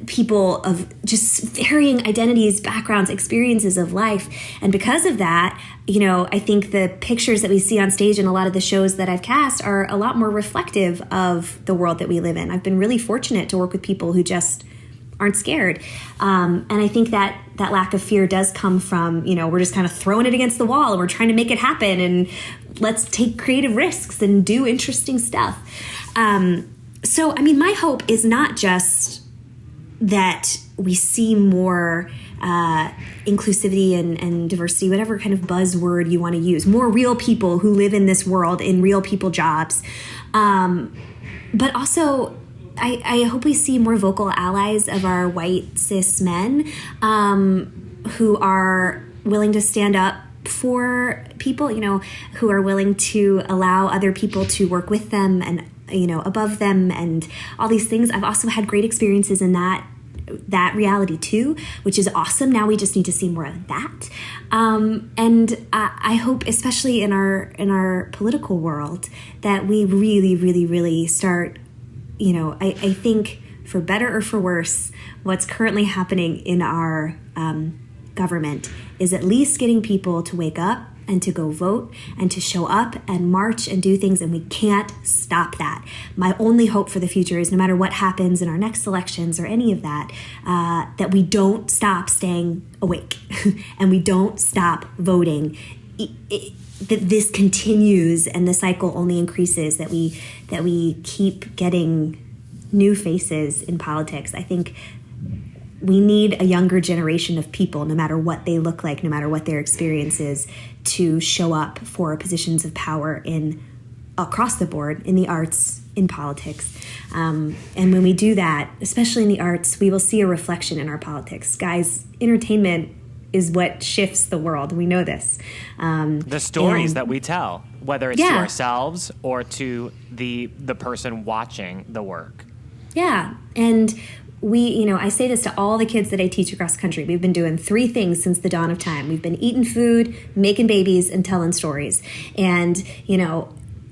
people of just varying identities, backgrounds, experiences of life. And because of that, I think the pictures that we see on stage in a lot of the shows that I've cast are a lot more reflective of the world that we live in. I've been really fortunate to work with people who just aren't scared. And I think that lack of fear does come from, we're just kind of throwing it against the wall and we're trying to make it happen and let's take creative risks and do interesting stuff. So, my hope is not just that we see more inclusivity and diversity, whatever kind of buzzword you want to use, more real people who live in this world in real people jobs. But also, I hope we see more vocal allies of our white cis men who are willing to stand up for people, who are willing to allow other people to work with them and above them and all these things. I've also had great experiences in that reality too, which is awesome. Now we just need to see more of that. And I hope, especially in our political world, that we really, really, really start, I think for better or for worse, what's currently happening in our government is at least getting people to wake up and to go vote and to show up and march and do things, and we can't stop that. My only hope for the future is no matter what happens in our next elections or any of that, that we don't stop staying awake and we don't stop voting. That this continues and the cycle only increases, that we keep getting new faces in politics. I think we need a younger generation of people, no matter what they look like, no matter what their experience is, to show up for positions of power across the board, in the arts, in politics. And when we do that, especially in the arts, we will see a reflection in our politics. Guys, entertainment is what shifts the world. We know this. The stories that we tell, whether it's to ourselves or to the person watching the work. Yeah. And I say this to all the kids that I teach across the country. We've been doing 3 things since the dawn of time. We've been eating food, making babies, and telling stories. And,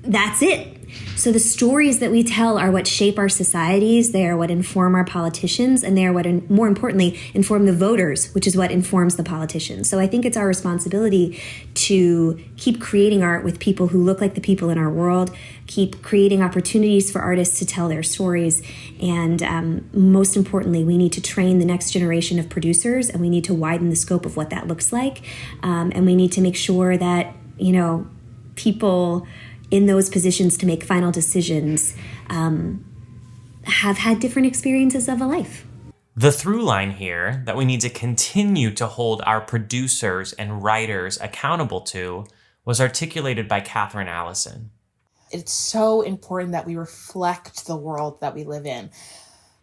that's it. So the stories that we tell are what shape our societies. They are what inform our politicians, and they are what, more importantly, inform the voters, which is what informs the politicians. So I think it's our responsibility to keep creating art with people who look like the people in our world, keep creating opportunities for artists to tell their stories, and most importantly, we need to train the next generation of producers, and we need to widen the scope of what that looks like, and we need to make sure that, people in those positions to make final decisions have had different experiences of a life. The through line here that we need to continue to hold our producers and writers accountable to was articulated by Catherine Allison. It's so important that we reflect the world that we live in.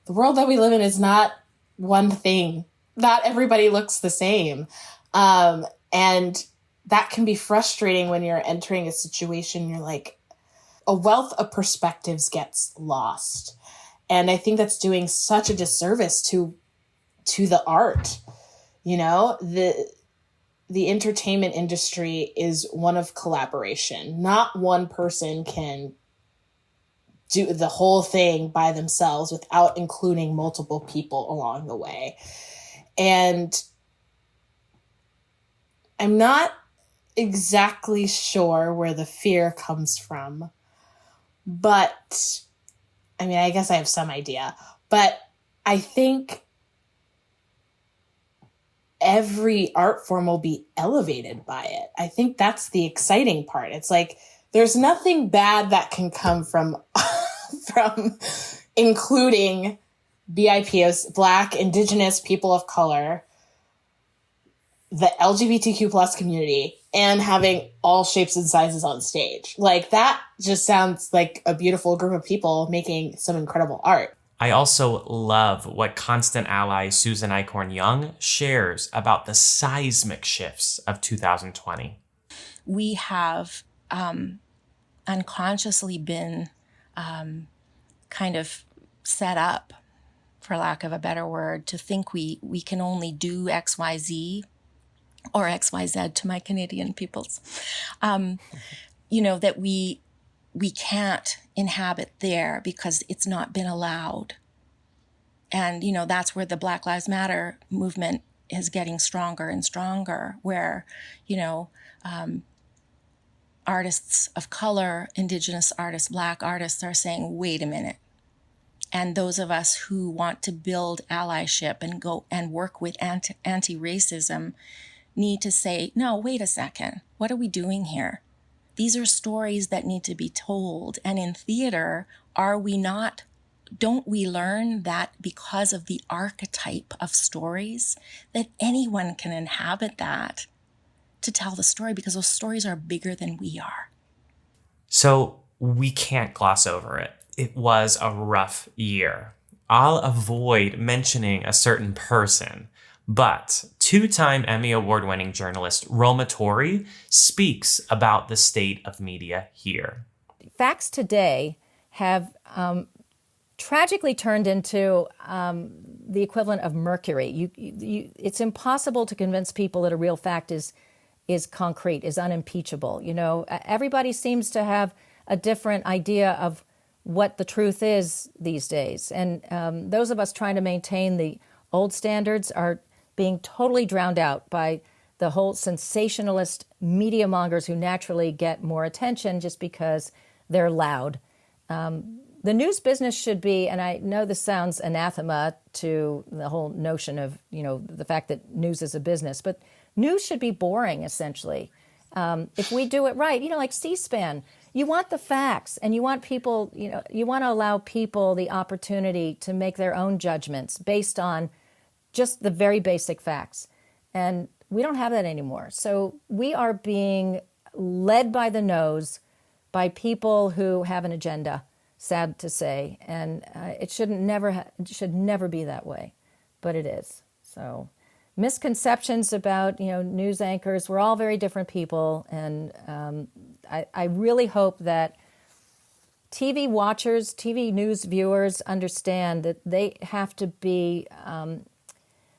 The world that we live in is not one thing. Not everybody looks the same. And that can be frustrating when you're entering a situation. You're like, a wealth of perspectives gets lost. And I think that's doing such a disservice to the art. The entertainment industry is one of collaboration. Not one person can do the whole thing by themselves without including multiple people along the way. And I'm not exactly sure where the fear comes from, but I mean, I guess I have some idea, but I think every art form will be elevated by it. I think that's the exciting part. It's like there's nothing bad that can come from from including BIPOs, Black, Indigenous, people of color, the LGBTQ plus community, and having all shapes and sizes on stage. Like that just sounds like a beautiful group of people making some incredible art. I also love what constant ally Susan Eichhorn Young shares about the seismic shifts of 2020. We have unconsciously been kind of set up, for lack of a better word, to think we can only do XYZ or XYZ to my Canadian peoples. That we can't inhabit there because it's not been allowed. And, that's where the Black Lives Matter movement is getting stronger and stronger, where, artists of color, Indigenous artists, Black artists are saying, wait a minute. And those of us who want to build allyship and go and work with anti-racism need to say, no, wait a second. What are we doing here? These are stories that need to be told. And in theater, don't we learn that because of the archetype of stories, that anyone can inhabit that to tell the story, because those stories are bigger than we are. So we can't gloss over it. It was a rough year. I'll avoid mentioning a certain person, but two-time Emmy Award-winning journalist Roma Torrey speaks about the state of media here. Facts today have tragically turned into the equivalent of mercury. It's impossible to convince people that a real fact is concrete, is unimpeachable. Everybody seems to have a different idea of what the truth is these days. And those of us trying to maintain the old standards are being totally drowned out by the whole sensationalist media mongers who naturally get more attention just because they're loud. The news business should be, and I know this sounds anathema to the whole notion of, the fact that news is a business, but news should be boring, essentially. If we do it right, like C-SPAN, you want the facts and you want people, you want to allow people the opportunity to make their own judgments based on just the very basic facts. And we don't have that anymore. So we are being led by the nose by people who have an agenda, sad to say. And it should never be that way, but it is. So misconceptions about, news anchors, we're all very different people. And I really hope that TV watchers, TV news viewers understand that they have to be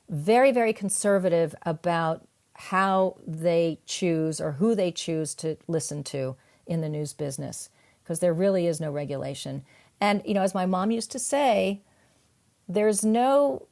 very, very conservative about how they choose or who they choose to listen to in the news business, because there really is no regulation. And, as my mom used to say, there are no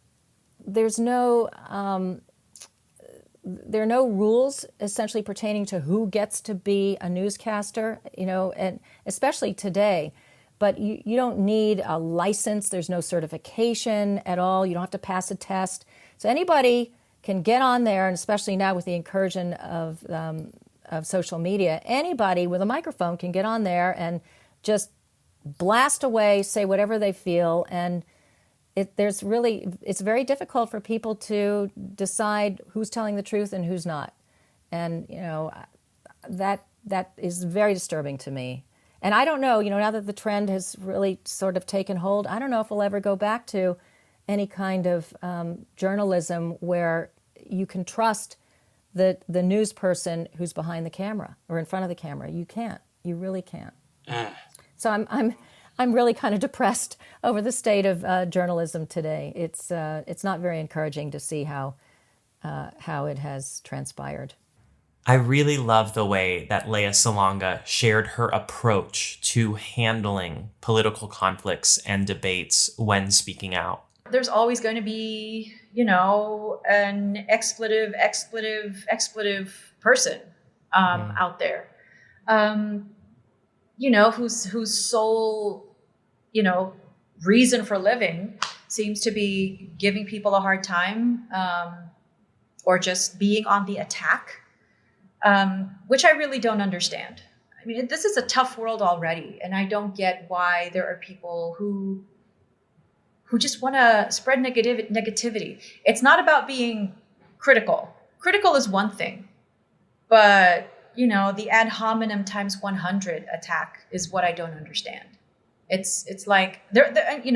rules essentially pertaining to who gets to be a newscaster, and especially today. But you don't need a license. There's no certification at all. You don't have to pass a test. So anybody can get on there, and especially now with the incursion of social media, anybody with a microphone can get on there and just blast away, say whatever they feel, and it's very difficult for people to decide who's telling the truth and who's not. And, that is very disturbing to me. And I don't know, now that the trend has really sort of taken hold, I don't know if we'll ever go back to any kind of journalism where you can trust the news person who's behind the camera or in front of the camera. You can't. You really can't. So I'm really kind of depressed over the state of journalism today. It's not very encouraging to see how it has transpired. I really love the way that Lea Salonga shared her approach to handling political conflicts and debates when speaking out. There's always going to be, an expletive person out there, whose sole, reason for living seems to be giving people a hard time, or just being on the attack, which I really don't understand. I mean, this is a tough world already, and I don't get why there are people who just want to spread negativity. It's not about being critical. Critical is one thing, but the ad hominem times 100 attack is what I don't understand. It's like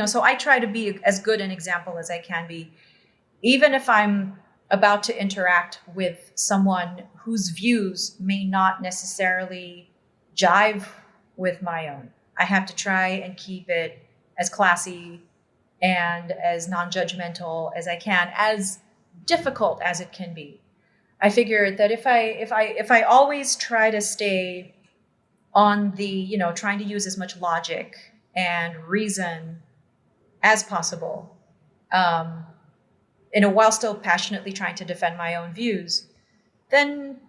so I try to be as good an example as I can be, even if I'm about to interact with someone whose views may not necessarily jive with my own. I have to try and keep it as classy and as non-judgmental as I can, as difficult as it can be. I figured that if I always try to stay on the, trying to use as much logic and reason as possible, while still passionately trying to defend my own views, then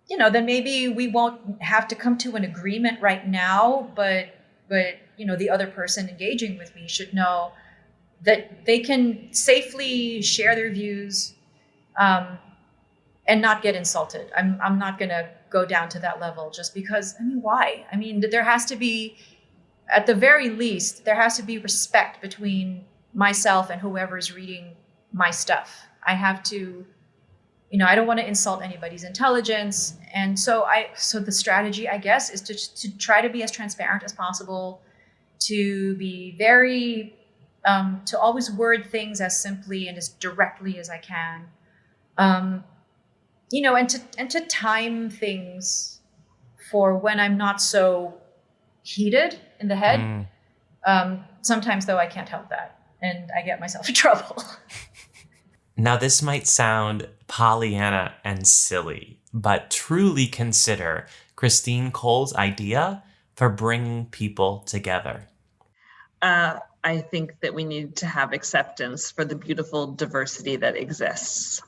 maybe we won't have to come to an agreement right now, but the other person engaging with me should know that they can safely share their views, and not get insulted. I'm not going to go down to that level just because, why? There has to be, at the very least, there has to be respect between myself and whoever's reading my stuff. I have to, I don't want to insult anybody's intelligence. And so the strategy, I guess, is to try to be as transparent as possible, to be very, to always word things as simply and as directly as I can. And to time things for when I'm not so heated in the head. Sometimes, though, I can't help that, and I get myself in trouble. Now, this might sound Pollyanna and silly, but truly consider Christine Cole's idea for bringing people together. I think that we need to have acceptance for the beautiful diversity that exists.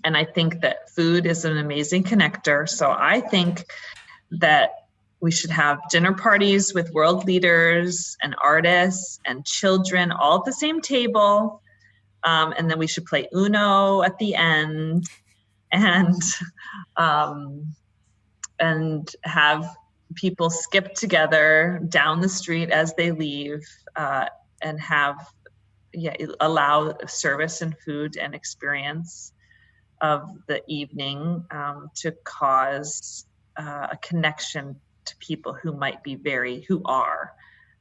And I think that food is an amazing connector. So I think that we should have dinner parties with world leaders and artists and children all at the same table. And then we should play Uno at the end, and have people skip together down the street as they leave, and allow service and food and experience of the evening to cause a connection to people who are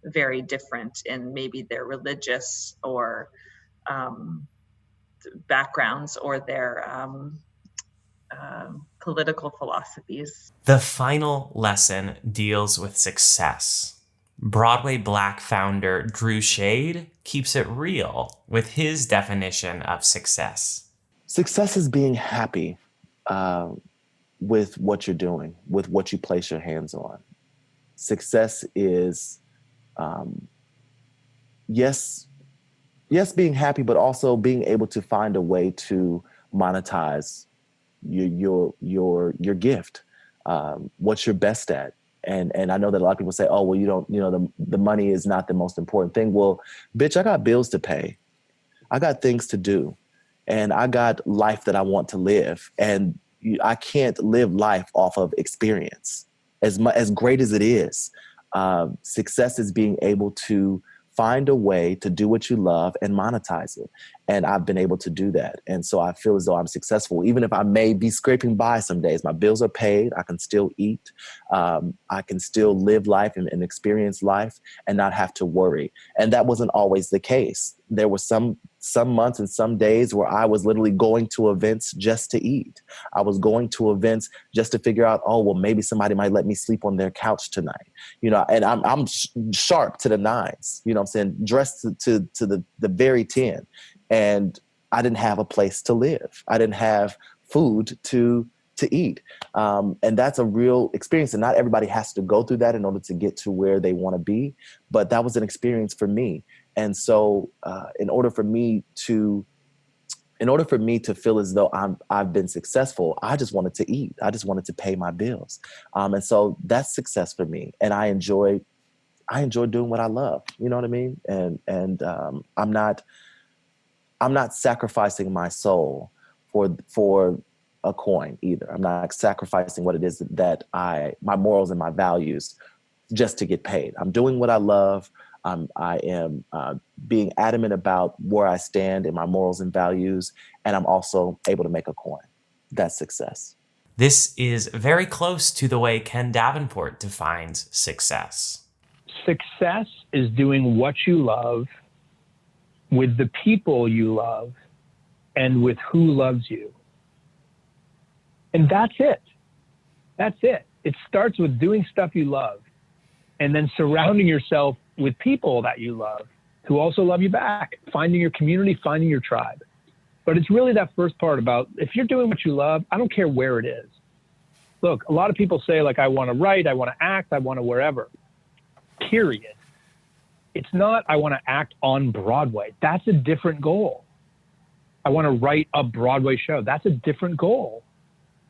very different in maybe their religious or backgrounds or their political philosophies. The final lesson deals with success. Broadway Black founder Drew Shade keeps it real with his definition of success. Success is being happy with what you're doing, with what you place your hands on. Success is, yes, being happy, but also being able to find a way to monetize your gift, what you're best at. And I know that a lot of people say, oh, well, you don't, the money is not the most important thing. Well, bitch, I got bills to pay. I got things to do. And I got life that I want to live. And I can't live life off of experience. As great as it is, success is being able to find a way to do what you love and monetize it. And I've been able to do that. And so I feel as though I'm successful. Even if I may be scraping by some days, my bills are paid, I can still eat, I can still live life and experience life and not have to worry. And that wasn't always the case. There were some months and some days where I was literally going to events just to eat. I was going to events just to figure out, oh, well, maybe somebody might let me sleep on their couch tonight. And I'm sharp to the nines, what I'm saying, dressed to the very 10. And I didn't have a place to live. I didn't have food to eat. And that's a real experience. And not everybody has to go through that in order to get to where they want to be. But that was an experience for me. And so in order for me to in order for me to feel as though I've been successful, I just wanted to eat. I just wanted to pay my bills. And so that's success for me. And I enjoy doing what I love. You know what I mean? And I'm not sacrificing my soul for a coin either. I'm not sacrificing what it is that my morals and my values just to get paid. I'm doing what I love. I am being adamant about where I stand in my morals and values, and I'm also able to make a coin. That's success. This is very close to the way Ken Davenport defines success. Success is doing what you love with the people you love and with who loves you. And that's it. That's it. It starts with doing stuff you love and then surrounding yourself with people that you love who also love you back, finding your community, finding your tribe. But it's really that first part about if you're doing what you love, I don't care where it is. Look, a lot of people say, like, I want to write, I want to act, I want to wherever. Period. It's not, I want to act on Broadway. That's a different goal. I want to write a Broadway show. That's a different goal.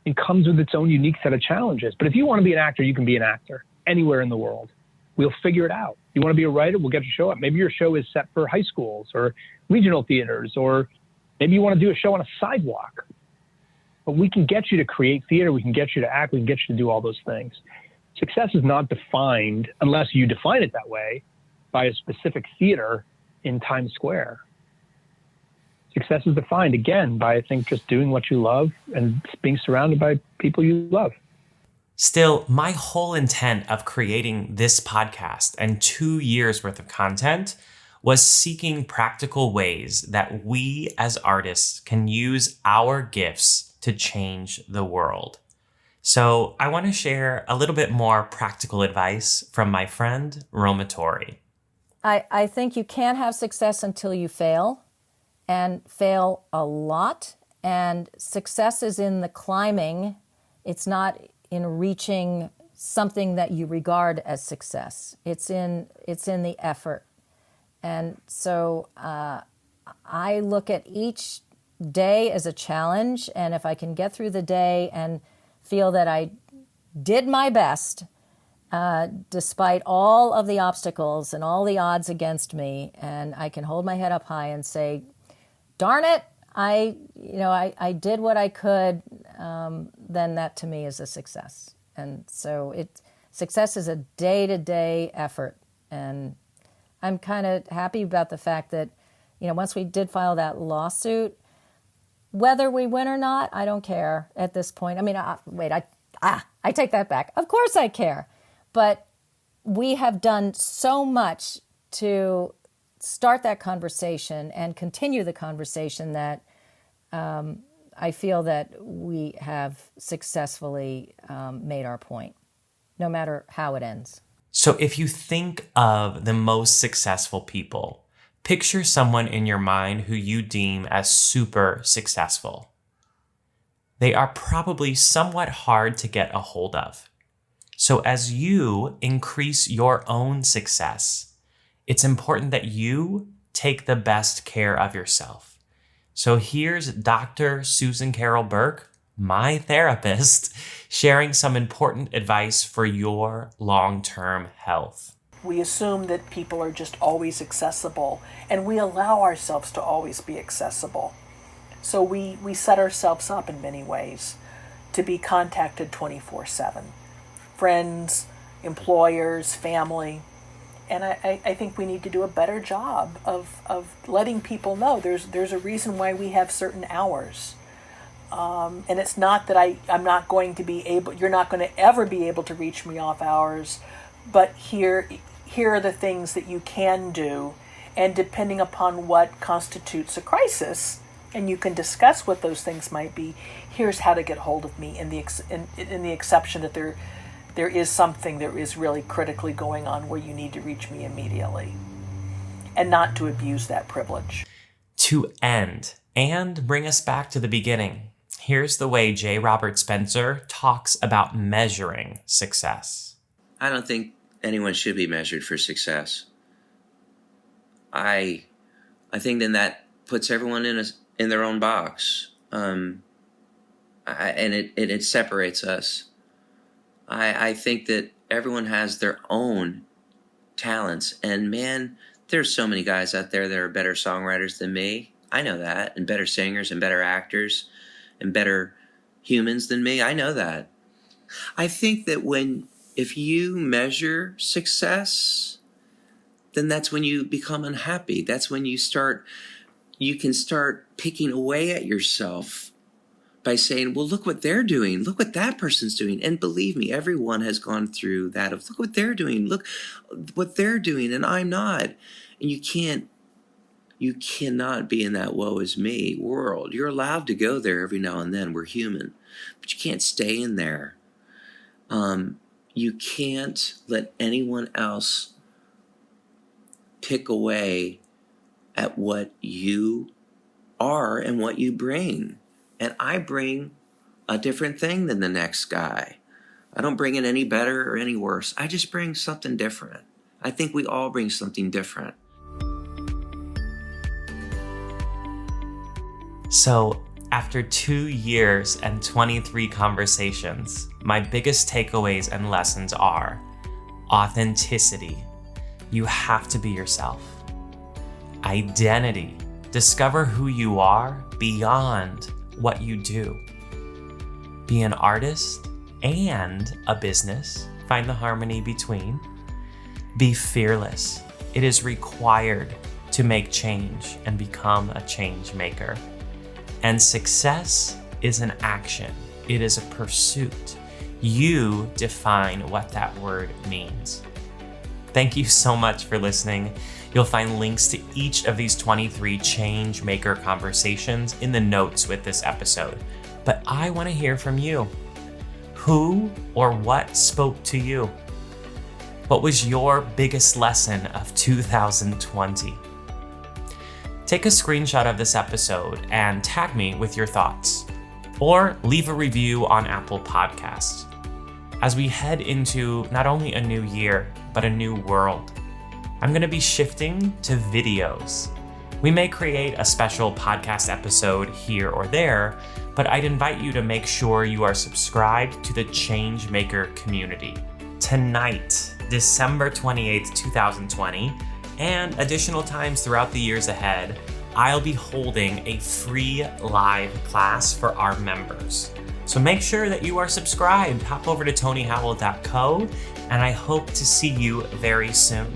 It comes with its own unique set of challenges. But if you want to be an actor, you can be an actor anywhere in the world. We'll figure it out. You want to be a writer, we'll get you a show up. Maybe your show is set for high schools or regional theaters, or maybe you want to do a show on a sidewalk. But we can get you to create theater, we can get you to act, we can get you to do all those things. Success is not defined, unless you define it that way, by a specific theater in Times Square. Success is defined, again, by, I think, just doing what you love and being surrounded by people you love. Still, my whole intent of creating this podcast and 2 years worth of content was seeking practical ways that we as artists can use our gifts to change the world. So I want to share a little bit more practical advice from my friend Roma Tori. I think you can't have success until you fail, and fail a lot. And success is in the climbing. It's not in reaching something that you regard as success. It's in the effort. And so I look at each day as a challenge, and if I can get through the day and feel that I did my best, despite all of the obstacles and all the odds against me, and I can hold my head up high and say, darn it, I did what I could, then that to me is a success. And so success is a day-to-day effort. And I'm kind of happy about the fact that, once we did file that lawsuit, whether we win or not, I don't care at this point. I mean, I take that back. Of course I care. But we have done so much to start that conversation and continue the conversation that I feel that we have successfully made our point, no matter how it ends. So if you think of the most successful people, picture someone in your mind who you deem as super successful. They are probably somewhat hard to get a hold of. So as you increase your own success, it's important that you take the best care of yourself. So here's Dr. Susan Carol Burke, my therapist, sharing some important advice for your long-term health. We assume that people are just always accessible, and we allow ourselves to always be accessible. So we set ourselves up in many ways to be contacted 24/7. Friends, employers, family. And I think we need to do a better job of letting people know there's a reason why we have certain hours. And it's not that I'm not going to be able, you're not going to ever be able to reach me off hours, but here are the things that you can do. And depending upon what constitutes a crisis, and you can discuss what those things might be, here's how to get hold of me in the exception that there is something that is really critically going on where you need to reach me immediately, and not to abuse that privilege. To end and bring us back to the beginning, here's the way J. Robert Spencer talks about measuring success. I don't think anyone should be measured for success. I think then that puts everyone in their own box, and it separates us. I think that everyone has their own talents, and man, there's so many guys out there that are better songwriters than me. I know that, and better singers and better actors and better humans than me. I know that. I think that if you measure success, then that's when you become unhappy. That's when you can start picking away at yourself by saying, well, look what they're doing. Look what that person's doing. And believe me, everyone has gone through that of, look what they're doing. Look what they're doing, and I'm not. And you cannot be in that woe is me world. You're allowed to go there every now and then. We're human. But you can't stay in there. You can't let anyone else pick away at what you are and what you bring. And I bring a different thing than the next guy. I don't bring it any better or any worse. I just bring something different. I think we all bring something different. So, after 2 years and 23 conversations, my biggest takeaways and lessons are authenticity. You have to be yourself. Identity. Discover who you are beyond what you do. Be an artist and a business. Find the harmony between. Be fearless. It is required to make change and become a change maker. And success is an action. It is a pursuit. You define what that word means. Thank you so much for listening. You'll find links to each of these 23 change maker conversations in the notes with this episode. But I want to hear from you. Who or what spoke to you? What was your biggest lesson of 2020? Take a screenshot of this episode and tag me with your thoughts, or leave a review on Apple Podcasts. As we head into not only a new year, but a new world, I'm going to be shifting to videos. We may create a special podcast episode here or there, but I'd invite you to make sure you are subscribed to the Changemaker community. Tonight, December 28th, 2020, and additional times throughout the years ahead, I'll be holding a free live class for our members. So make sure that you are subscribed. Hop over to tonyhowell.co, and I hope to see you very soon.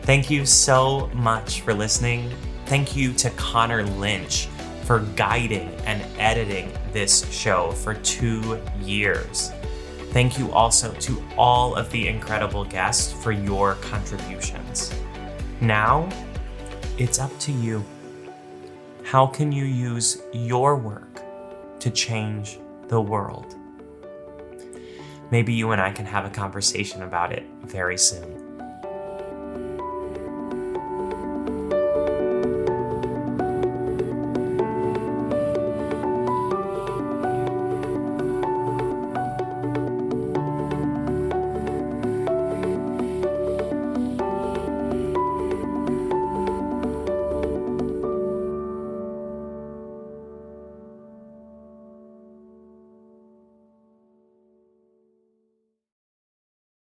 Thank you so much for listening. Thank you to Connor Lynch for guiding and editing this show for 2 years. Thank you also to all of the incredible guests for your contributions. Now, it's up to you. How can you use your work to change the world? Maybe you and I can have a conversation about it very soon.